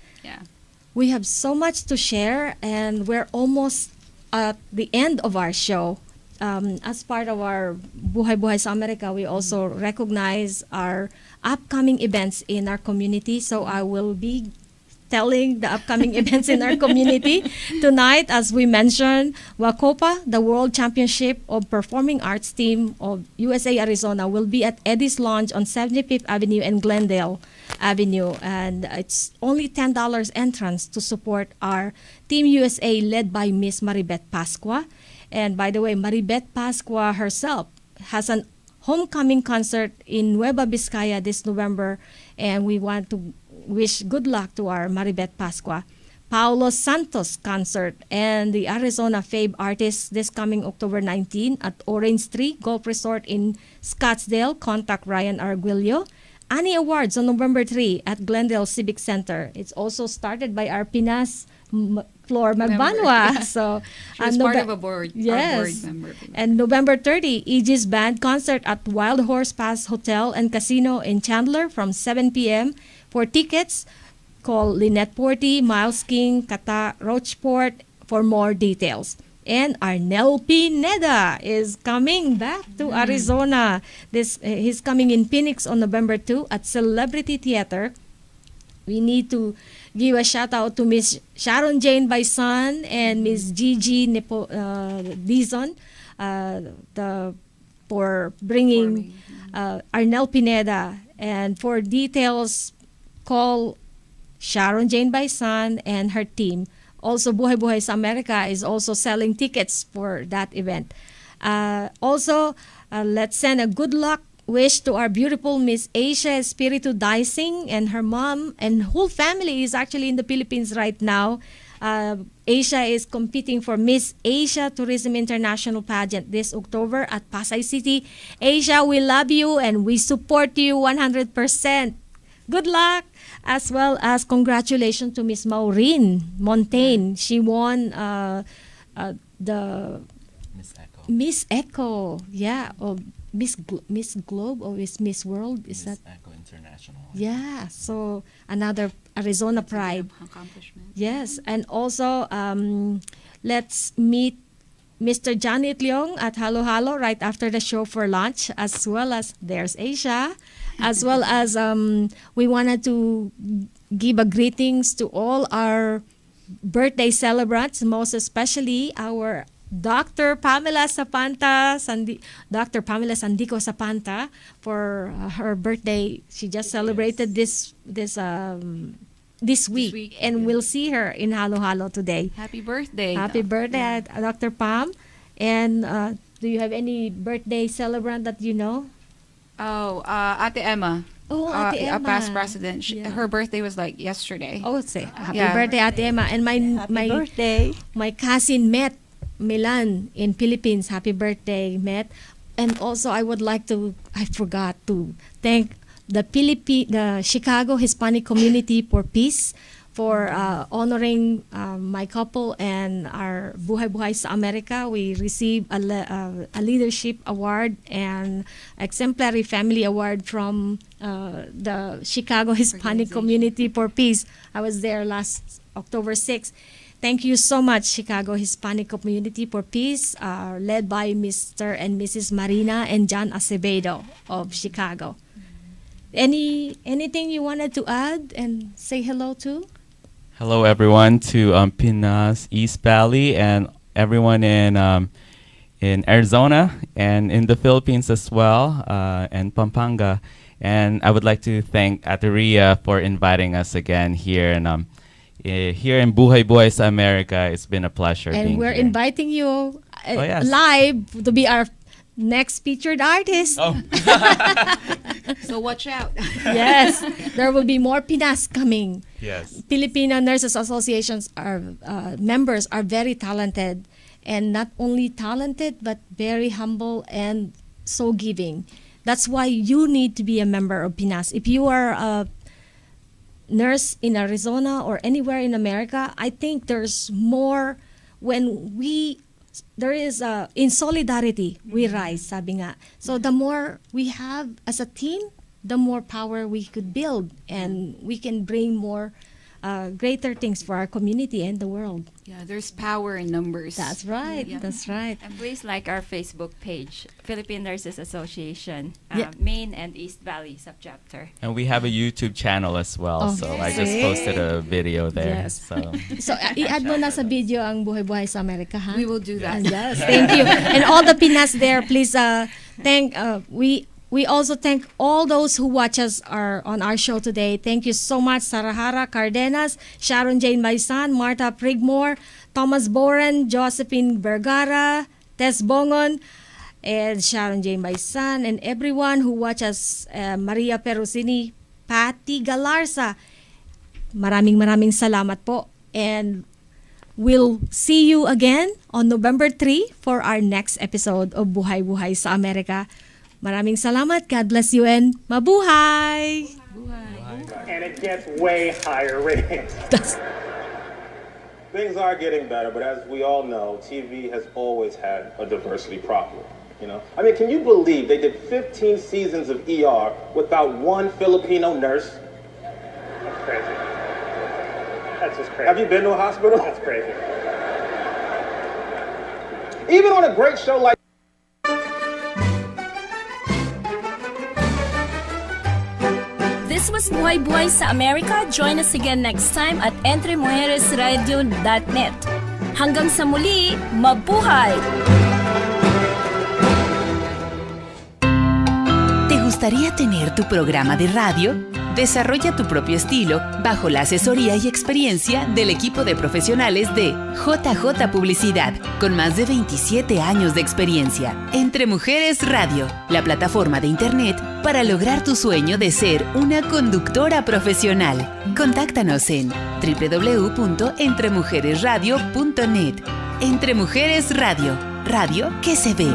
We have so much to share, and we're almost at the end of our show. As part of our Buhay sa Amerika, we also recognize our upcoming events in our community. So I will be telling the upcoming events in our community. Tonight, as we mentioned, WACOPA, the World Championship of Performing Arts Team of USA Arizona, will be at Eddie's Lounge on 75th Avenue and Glendale Avenue. And it's only $10 entrance to support our Team USA led by Miss Maribeth Pascua. And by the way, Maribeth Pascua herself has an homecoming concert in Nueva Vizcaya this November, and we want to wish good luck to our Maribeth Pascua. Paulo Santos concert and the Arizona Fave artists this coming October 19 at Orange Tree Golf Resort in Scottsdale. Contact Ryan Arguello. Annie Awards on November 3 at Glendale Civic Center. It's also started by our Pinas Flor Magbanwa. Yeah. So, She was part of a board, yes. our board member. And November 30, Aegis Band concert at Wild Horse Pass Hotel and Casino in Chandler from 7 p.m. For tickets, call Lynette Porty, Miles King, Kata Rochport for more details. And Arnel Pineda is coming back to Arizona. He's coming in Phoenix on November 2 at Celebrity Theater. We need to give a shout out to Miss Sharon Jane Bison and Miss Gigi Dizon for bringing Arnel Pineda. And for details, call Sharon Jane Bison and her team. Also, Buhay sa Amerika is also selling tickets for that event. Let's send a good luck wish to our beautiful Miss Asia Espiritu Dicing, and her mom and whole family is actually in the Philippines right now. Asia is competing for Miss Asia Tourism International Pageant this October at Pasay City. Asia, we love you and we support you 100%. Good luck, as well as congratulations to Miss Maureen Montaigne. She won the Miss Echo, or Miss Globe or Miss World. Is that Echo International? Yeah, so another Arizona pride. Accomplishment. Yes, and also let's meet Mr. Janet Leong at Halo Halo right after the show for lunch, as well as there's Asia, as well as we wanted to give a greetings to all our birthday celebrants, most especially our Dr. Pamela Sapanta, Dr. Pamela Sandico Sapanta, for her birthday. She just celebrated this week, and we'll see her in Halo Halo today. Happy birthday. Happy birthday, Dr. Pam. And do you have any birthday celebrant that you know? Oh, Ate Emma. Oh, Ate A Emma. past president. Her birthday was like yesterday. Oh, say happy birthday, Ate Emma. And my birthday. My cousin Met Milan in Philippines. Happy birthday, Met. And also I forgot to thank the Chicago Hispanic Community for Peace for honoring my couple and our Buhay sa Amerika. We received a leadership award and exemplary family award from the Chicago Hispanic Community for Peace. I was there last October 6th. Thank you so much, Chicago Hispanic Community for Peace, led by Mr. and Mrs. Marina and John Acevedo of Chicago. Anything you wanted to add and say hello to? Hello, everyone, to Pinas, East Valley, and everyone in Arizona and in the Philippines as well, and Pampanga. And I would like to thank Ate Rhia for inviting us again here. And here in Buhay sa Amerika, it's been a pleasure and being we're here. inviting you Yes. live to be our next featured artist. Oh. So watch out. Yes, there will be more Pinas coming. Yes. Filipino Nurses Associations members are very talented, and not only talented but very humble and so giving. That's why you need to be a member of Pinas. If you are a nurse in Arizona or anywhere in America, I think there's more there is in solidarity we rise, sabi nga. So the more we have as a team, the more power we could build, and we can bring more greater things for our community and the world. Yeah, there's power in numbers. That's right. Yeah. That's right. And please like our Facebook page, Philippine Nurses Association, Yeah. Main and East Valley subchapter. And we have a YouTube channel as well, Oh, so I just great. posted a video there. Yes. So So i-add mo na sa video ang Buhay sa Amerika, ha? We will do that. Yes, thank you. And all the Pinas there, please we also thank all those who watch us on our show today. Thank you so much, Sarahara Cardenas, Sharon Jane Maisan, Marta Prigmore, Thomas Boren, Josephine Vergara, Tess Bongon, and Sharon Jane Maisan, and everyone who watch us, Maria Perusini, Patty Galarza. Maraming salamat po. And we'll see you again on November 3 for our next episode of Buhay sa Amerika. Maraming salamat. God bless you and mabuhay! And it gets way higher ratings. Things are getting better, but as we all know, TV has always had a diversity problem. You know, I mean, can you believe they did 15 seasons of ER without one Filipino nurse? That's crazy. That's just crazy. Have you been to a hospital? That's crazy. Even on a great show like This was Buhay sa Amerika. Join us again next time at entremujeresradio.net. Hanggang sa muli, mabuhay! ¿Te gustaría tener tu programa de radio? Desarrolla tu propio estilo bajo la asesoría y experiencia del equipo de profesionales de JJ Publicidad, con más de 27 años de experiencia. Entre Mujeres Radio, la plataforma de internet para lograr tu sueño de ser una conductora profesional. Contáctanos en www.entremujeresradio.net. Entre Mujeres Radio, radio que se ve.